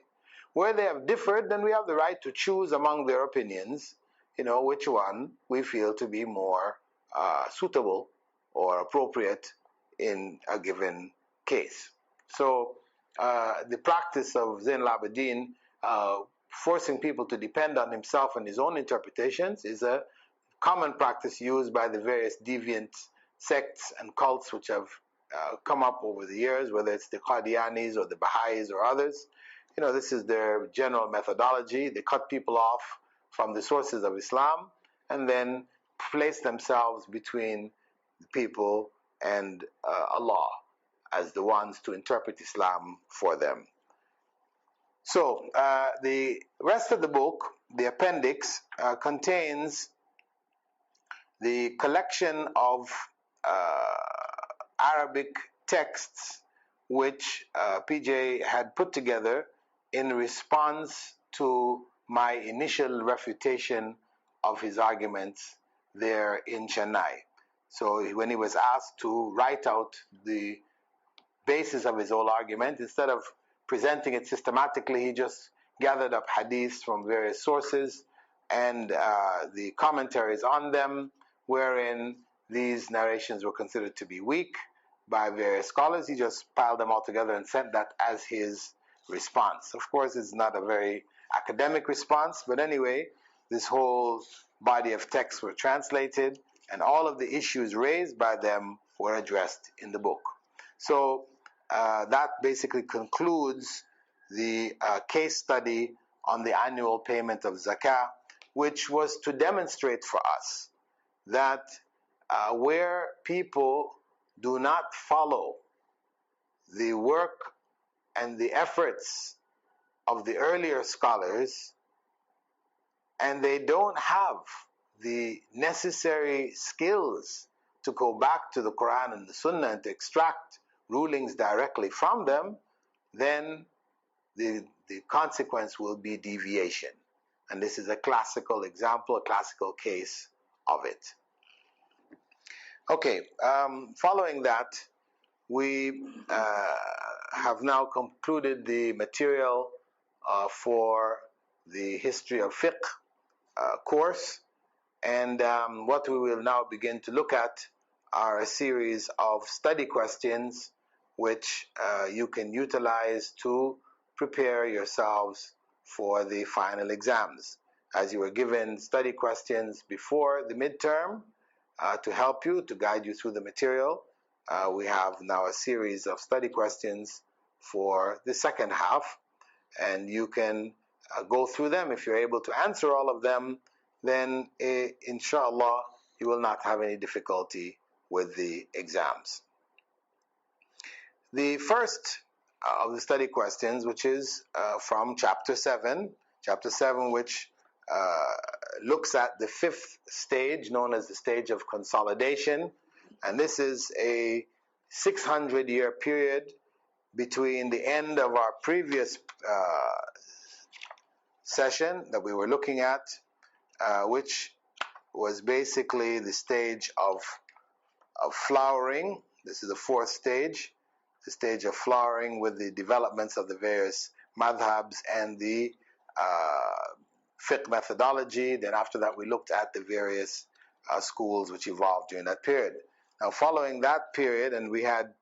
[SPEAKER 2] Where they have differed, then we have the right to choose among their opinions, which one we feel to be more suitable or appropriate in a given case. So the practice of Zain al-Abidin forcing people to depend on himself and his own interpretations is a common practice used by the various deviant sects and cults which have come up over the years, whether it's the Qadianis or the Baha'is or others. This is their general methodology. They cut people off from the sources of Islam and then place themselves between the people and Allah as the ones to interpret Islam for them. So the rest of the book, the appendix, contains the collection of Arabic texts which PJ had put together in response to my initial refutation of his arguments there in Chennai. So when he was asked to write out the basis of his whole argument, instead of presenting it systematically, he just gathered up hadiths from various sources and the commentaries on them, wherein these narrations were considered to be weak by various scholars. He just piled them all together and sent that as his response. Of course, it's not a very academic response, but anyway, this whole body of texts were translated, and all of the issues raised by them were addressed in the book. So that basically concludes the case study on the annual payment of zakah, which was to demonstrate for us that where people do not follow the work and the efforts of the earlier scholars, and they don't have the necessary skills to go back to the Qur'an and the Sunnah and to extract rulings directly from them, then the consequence will be deviation. And this is a classical example, a classical case of it. Okay, following that, we have now concluded the material for the history of fiqh course, and what we will now begin to look at are a series of study questions which you can utilize to prepare yourselves for the final exams. as you were given study questions before the midterm to help you, to guide you through the material. We have now a series of study questions for the second half, and you can go through them. If you're able to answer all of them, then inshallah you will not have any difficulty with the exams. The first of the study questions, which is from chapter 7, which looks at the fifth stage, known as the stage of consolidation. And this is a 600-year period between the end of our previous session that we were looking at, which was basically the stage of flowering. This is the fourth stage, the stage of flowering, with the developments of the various madhabs and the fiqh methodology. Then after that we looked at the various schools which evolved during that period. Now following that period, and we had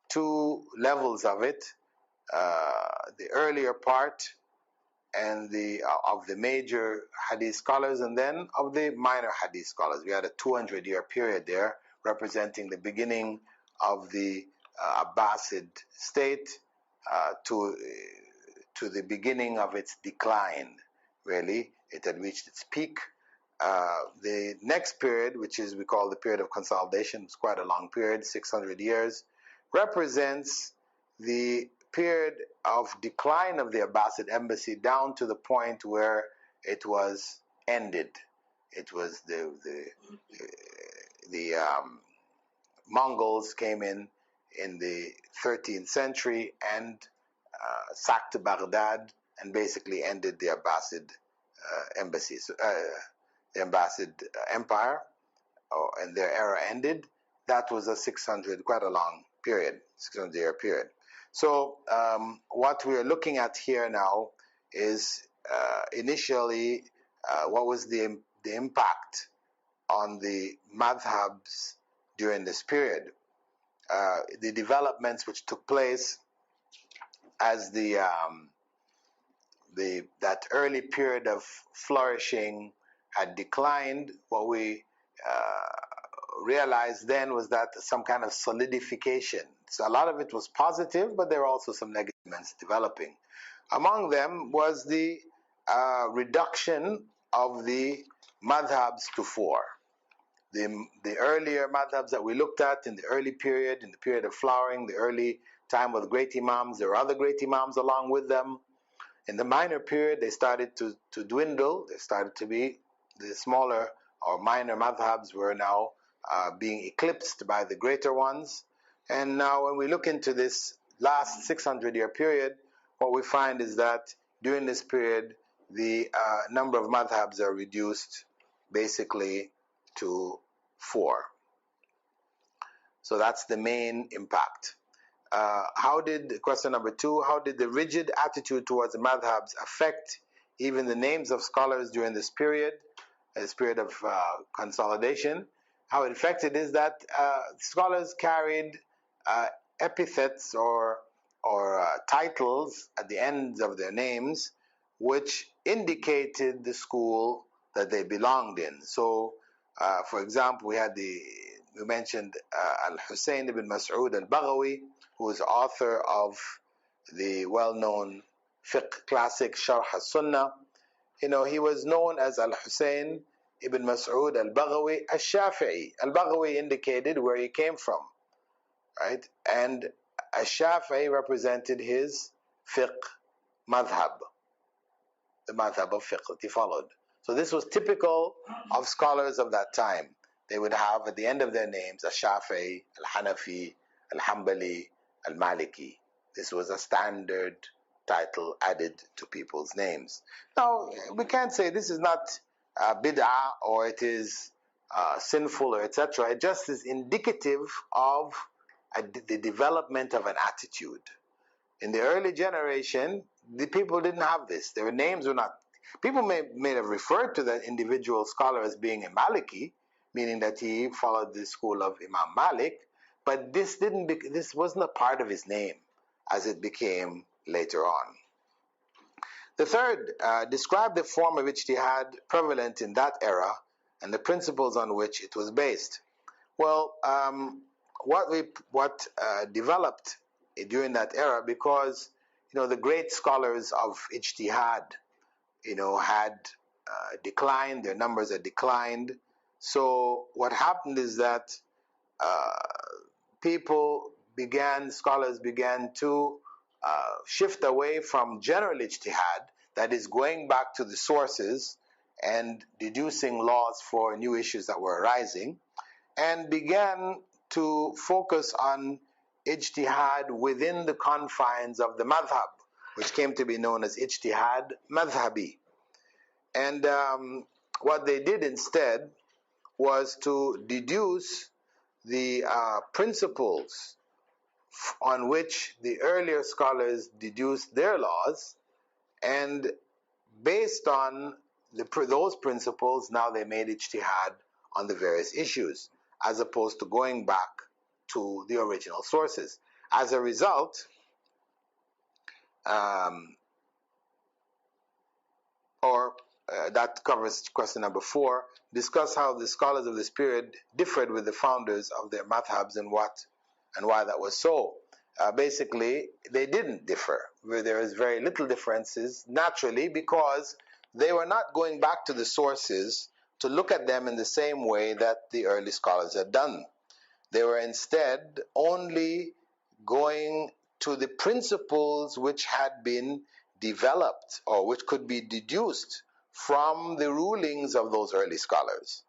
[SPEAKER 2] two levels of it, the earlier part and of the major hadith scholars, and then of the minor hadith scholars. We had a 200-year period there, representing the beginning of the Abbasid state to the beginning of its decline. Really, it had reached its peak. The next period, which is we call the period of consolidation, it's quite a long period, 600 years, represents the period of decline of the Abbasid embassy down to the point where it was ended. It was the Mongols came in the 13th century and sacked Baghdad and basically ended the Abbasid embassies, the Abbasid empire, and their era ended. That was quite a long period, 600-year period. So what we are looking at here now is initially what was the impact on the madhabs during this period. The developments which took place as that early period of flourishing had declined. What we realized then was that some kind of solidification. So a lot of it was positive, but there were also some negatives developing. Among them was the reduction of the madhabs to four. The earlier madhabs that we looked at in the early period, in the period of flowering, the early time with great imams, there were other great imams along with them. In the minor period, they started to dwindle. They started to be, the smaller or minor madhabs were now being eclipsed by the greater ones. And now when we look into this last 600-year period, what we find is that during this period, the number of madhabs are reduced basically to four. So that's the main impact. Question number 2, how did the rigid attitude towards the madhabs affect even the names of scholars during this period of consolidation? How it affected is that scholars carried epithets or titles at the ends of their names, which indicated the school that they belonged in. So, for example, we mentioned Al-Husayn ibn Mas'ud al-Baghawi, who was author of the well-known fiqh classic Sharh al-Sunnah. He was known as Al-Husayn ibn Mas'ud al-Baghawi al-Shafi'i. Al-Baghawi indicated where he came from, right? And al-Shafi'i represented his fiqh madhab, the madhab of fiqh that he followed. So this was typical of scholars of that time. They would have at the end of their names al-Shafi'i, al-Hanafi, al-Hanbali, al-Maliki. This was a standard title added to people's names. Now, we can't say this is not bid'ah or it is sinful or etc. It just is indicative of the development of an attitude. In the early generation, the people didn't have this. Their names were not... People may have referred to that individual scholar as being a Maliki, meaning that he followed the school of Imam Malik, but this wasn't a part of his name as it became later on. The third, describe the form of ijtihad prevalent in that era and the principles on which it was based. Well, what developed during that era, because the great scholars of ijtihad, had declined, their numbers had declined. So what happened is that scholars began to shift away from general ijtihad, that is going back to the sources and deducing laws for new issues that were arising, and began to focus on ijtihad within the confines of the madhab, which came to be known as ijtihad madhabi. And what they did instead was to deduce the principles on which the earlier scholars deduced their laws, and based on those principles, now they made ijtihad on the various issues, as opposed to going back to the original sources. As a result, that covers question number 4. Discuss how the scholars of this period differed with the founders of their madhabs and why that was so. Basically, they didn't differ. Where there is very little differences, naturally, because they were not going back to the sources to look at them in the same way that the early scholars had done. They were instead only going to the principles which had been developed or which could be deduced from the rulings of those early scholars.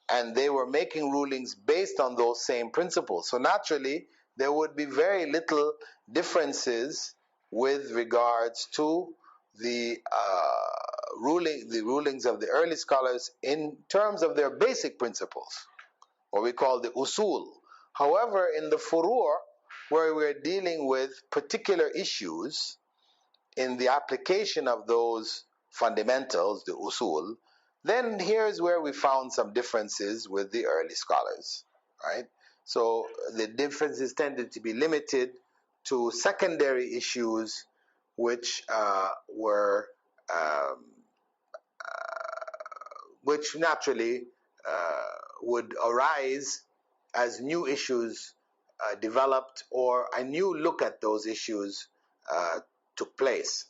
[SPEAKER 2] And they were making rulings based on those same principles. So naturally, there would be very little differences with regards to the rulings of the early scholars in terms of their basic principles, what we call the usul. However, in the furu', where we're dealing with particular issues in the application of those fundamentals, the usul, then here's where we found some differences with the early scholars, right? So the differences tended to be limited to secondary issues which which naturally would arise as new issues developed or a new look at those issues took place.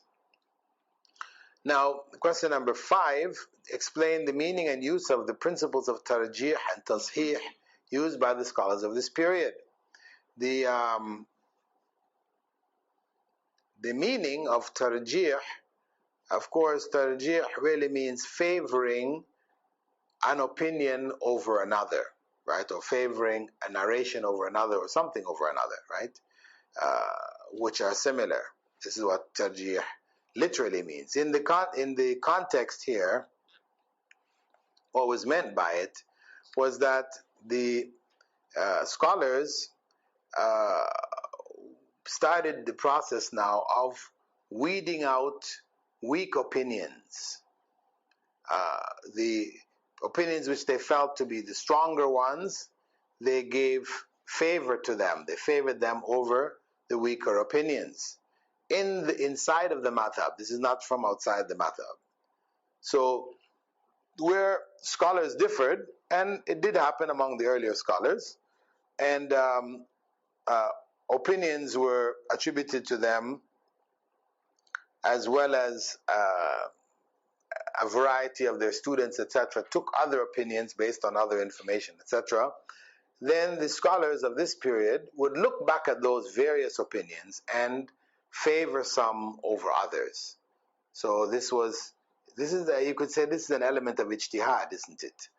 [SPEAKER 2] Now, question number 5, explain the meaning and use of the principles of tarjih and tashih used by the scholars of this period. The meaning of tarjih, of course, tarjih really means favoring an opinion over another, right? Or favoring a narration over another or something over another, right? Which are similar. This is what tarjih literally means. In the context here, what was meant by it was that the scholars started the process now of weeding out weak opinions. The opinions which they felt to be the stronger ones, they gave favor to them. They favored them over the weaker opinions inside of the madhab. This is not from outside the madhab. So where scholars differed, and it did happen among the earlier scholars, and opinions were attributed to them, as well as a variety of their students, etc., took other opinions based on other information, etc., then the scholars of this period would look back at those various opinions and favor some over others. So you could say this is an element of ijtihad, isn't it?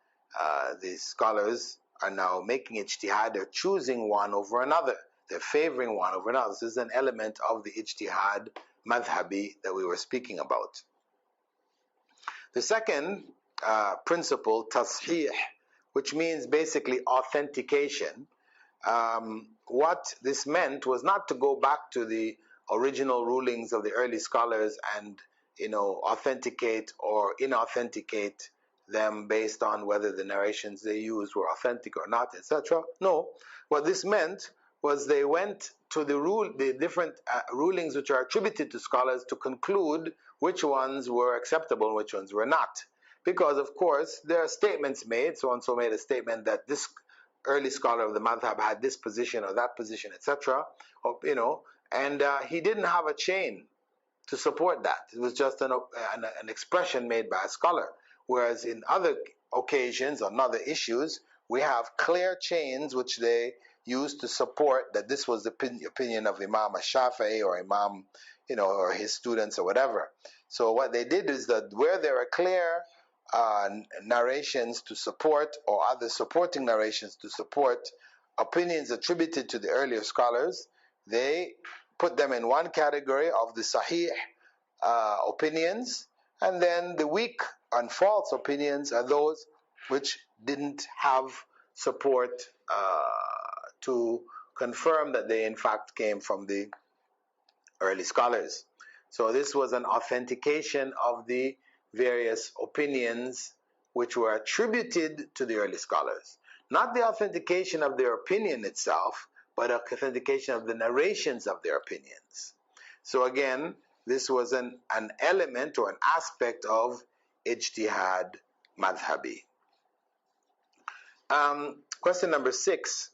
[SPEAKER 2] The scholars are now making ijtihad, they're choosing one over another, they're favoring one over another. This is an element of the ijtihad madhabi that we were speaking about. The second principle, tashih, which means basically authentication. What this meant was not to go back to the original rulings of the early scholars and authenticate or inauthenticate them based on whether the narrations they used were authentic or not, etc. No, what this meant was they went to the different rulings which are attributed to scholars to conclude which ones were acceptable and which ones were not. Because, of course, there are statements made. So-and-so made a statement that this early scholar of the madhab had this position or that position, etc. And he didn't have a chain to support that. It was just an expression made by a scholar. Whereas in other occasions, on other issues, we have clear chains which they used to support that this was the opinion of Imam Shafi'i or Imam, or his students or whatever. So what they did is that where there are clear narrations to support or other supporting narrations to support opinions attributed to the earlier scholars, they put them in one category of the sahih opinions, and then the weak and false opinions are those which didn't have support to confirm that they in fact came from the early scholars. So this was an authentication of the various opinions which were attributed to the early scholars. Not the authentication of their opinion itself, but authentication of the narrations of their opinions. So again, this was an element or an aspect of ijtihad madhabi. Question number 6.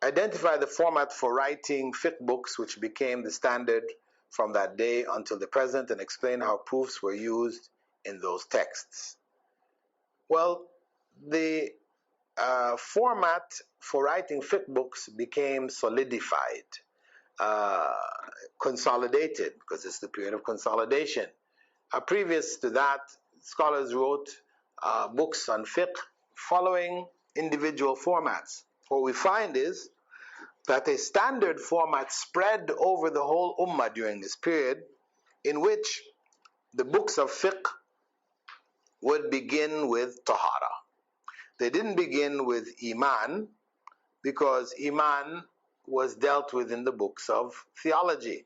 [SPEAKER 2] Identify the format for writing fiqh books which became the standard from that day until the present, and explain how proofs were used in those texts. Well, the format for writing fiqh books became solidified, consolidated, because it's the period of consolidation. Previous to that, scholars wrote books on fiqh following individual formats. What we find is that a standard format spread over the whole ummah during this period, in which the books of fiqh would begin with tahara. They didn't begin with iman, because iman was dealt with in the books of theology.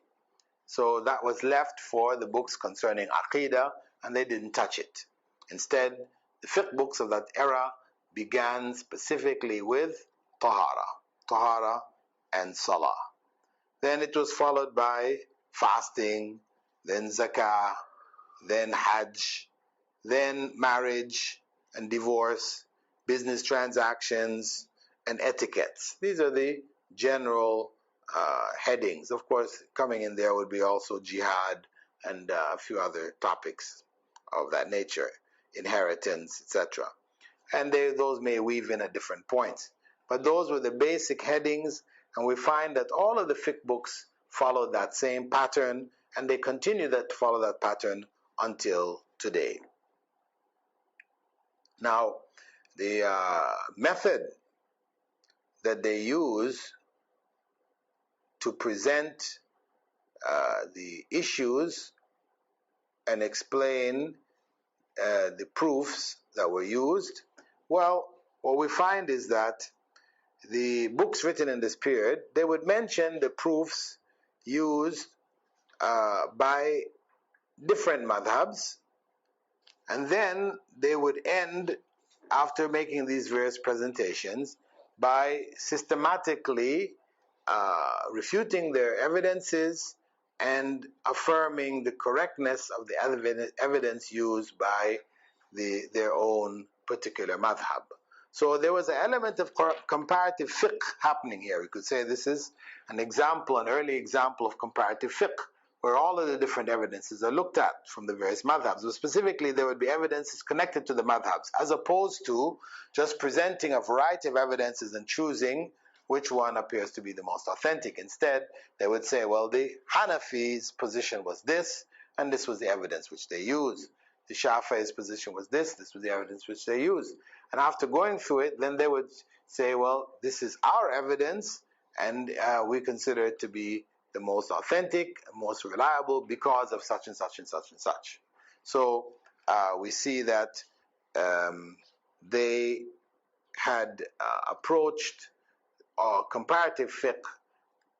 [SPEAKER 2] So that was left for the books concerning aqidah, and they didn't touch it. Instead, the fiqh books of that era began specifically with tahara and salah. Then it was followed by fasting, then zakah, then hajj, then marriage and divorce, business transactions, and etiquettes. These are the general headings. Of course, coming in there would be also jihad and a few other topics of that nature, inheritance, etc. And those may weave in at different points. But those were the basic headings, and we find that all of the fiqh books followed that same pattern, and they continue to follow that pattern until today. Now, the method that they use to present the issues and explain the proofs that were used, well, what we find is that the books written in this period, they would mention the proofs used by different madhabs, and then they would end, after making these various presentations, by systematically refuting their evidences and affirming the correctness of the evidence used by their own particular madhab. So there was an element of comparative fiqh happening here. We could say this is an early example of comparative fiqh, where all of the different evidences are looked at from the various madhabs. But specifically, there would be evidences connected to the madhabs, as opposed to just presenting a variety of evidences and choosing which one appears to be the most authentic. Instead, they would say, well, the Hanafi's position was this, and this was the evidence which they used. The Shafi'i's position was this was the evidence which they used. And after going through it, then they would say, well, this is our evidence, and we consider it to be the most authentic, most reliable, because of such and such and such and such. So we see that they had approached comparative fiqh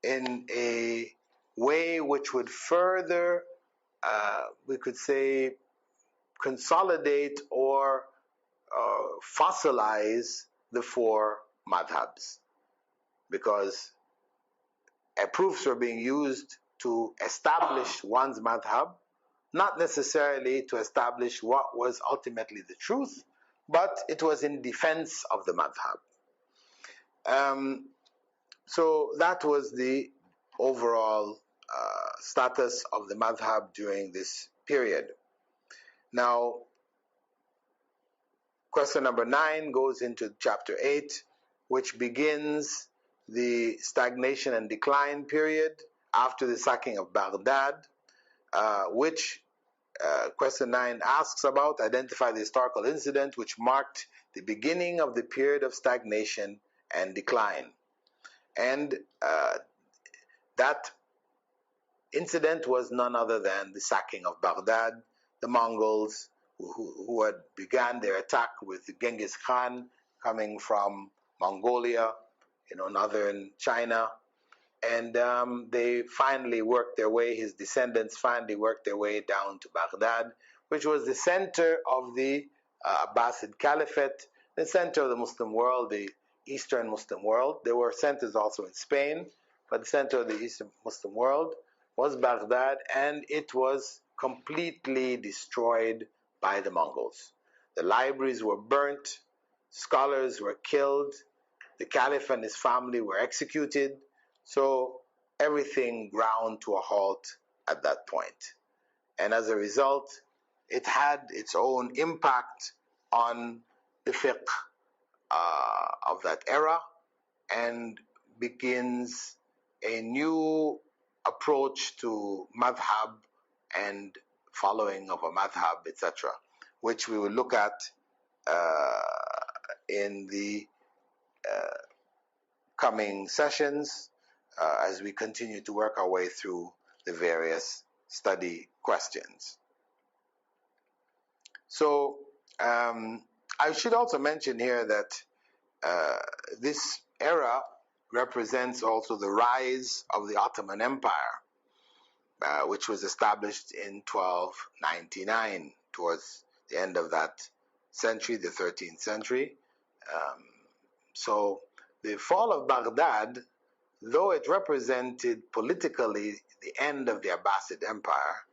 [SPEAKER 2] in a way which would further, we could say, consolidate or fossilize the four madhabs. Because proofs were being used to establish one's madhab, not necessarily to establish what was ultimately the truth, but it was in defense of the madhab. So that was the overall status of the madhab during this period. Now, question number 9 goes into chapter 8, which begins the stagnation and decline period after the sacking of Baghdad, which question 9 asks about. Identify the historical incident which marked the beginning of the period of stagnation and decline. And that incident was none other than the sacking of Baghdad. The Mongols, who had began their attack with Genghis Khan coming from Mongolia, northern China, and they finally worked their way, his descendants finally worked their way down to Baghdad, which was the center of the Abbasid Caliphate, the center of the Muslim world, the Eastern Muslim world. There were centers also in Spain, but the center of the Eastern Muslim world was Baghdad, and it was completely destroyed by the Mongols. The libraries were burnt, scholars were killed, the Caliph and his family were executed, so everything ground to a halt at that point. And as a result, it had its own impact on the fiqh of that era, and begins a new approach to madhab and following of a madhab, etc., which we will look at in the coming sessions as we continue to work our way through the various study questions. So I should also mention here that this era represents also the rise of the Ottoman Empire, which was established in 1299, towards the end of that century, the 13th century. So the fall of Baghdad, though it represented politically the end of the Abbasid Empire,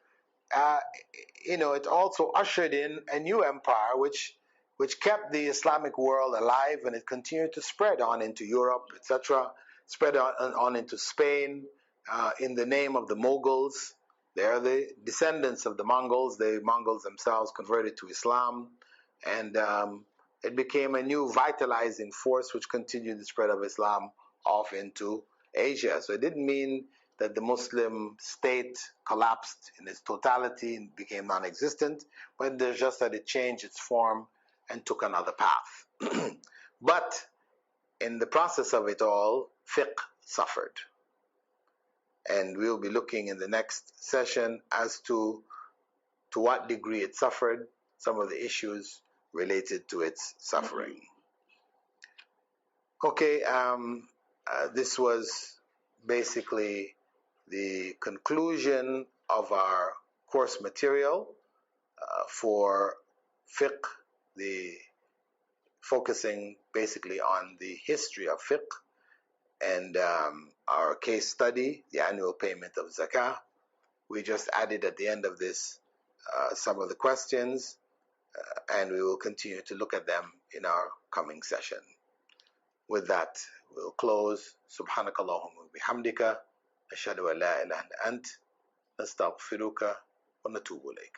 [SPEAKER 2] it also ushered in a new empire which kept the Islamic world alive, and it continued to spread on into Europe, etc., spread on into Spain in the name of the Mughals. They are the descendants of the Mongols. The Mongols themselves converted to Islam, and it became a new vitalizing force which continued the spread of Islam off into Asia. So it didn't mean that the Muslim state collapsed in its totality and became non-existent, but there's just that it changed its form and took another path. But in the process of it all, fiqh suffered. And we'll be looking in the next session as to what degree it suffered, some of the issues related to its suffering. Okay, this was basically the conclusion of our course material for fiqh, focusing basically on the history of fiqh, and our case study, the annual payment of zakah. We just added at the end of this some of the questions, and we will continue to look at them in our coming session. With that, we'll close. Subhanakallahumma bihamdika, ashhadu an la ilaha illa ant, nastaghfiruka wa natubu ilayk.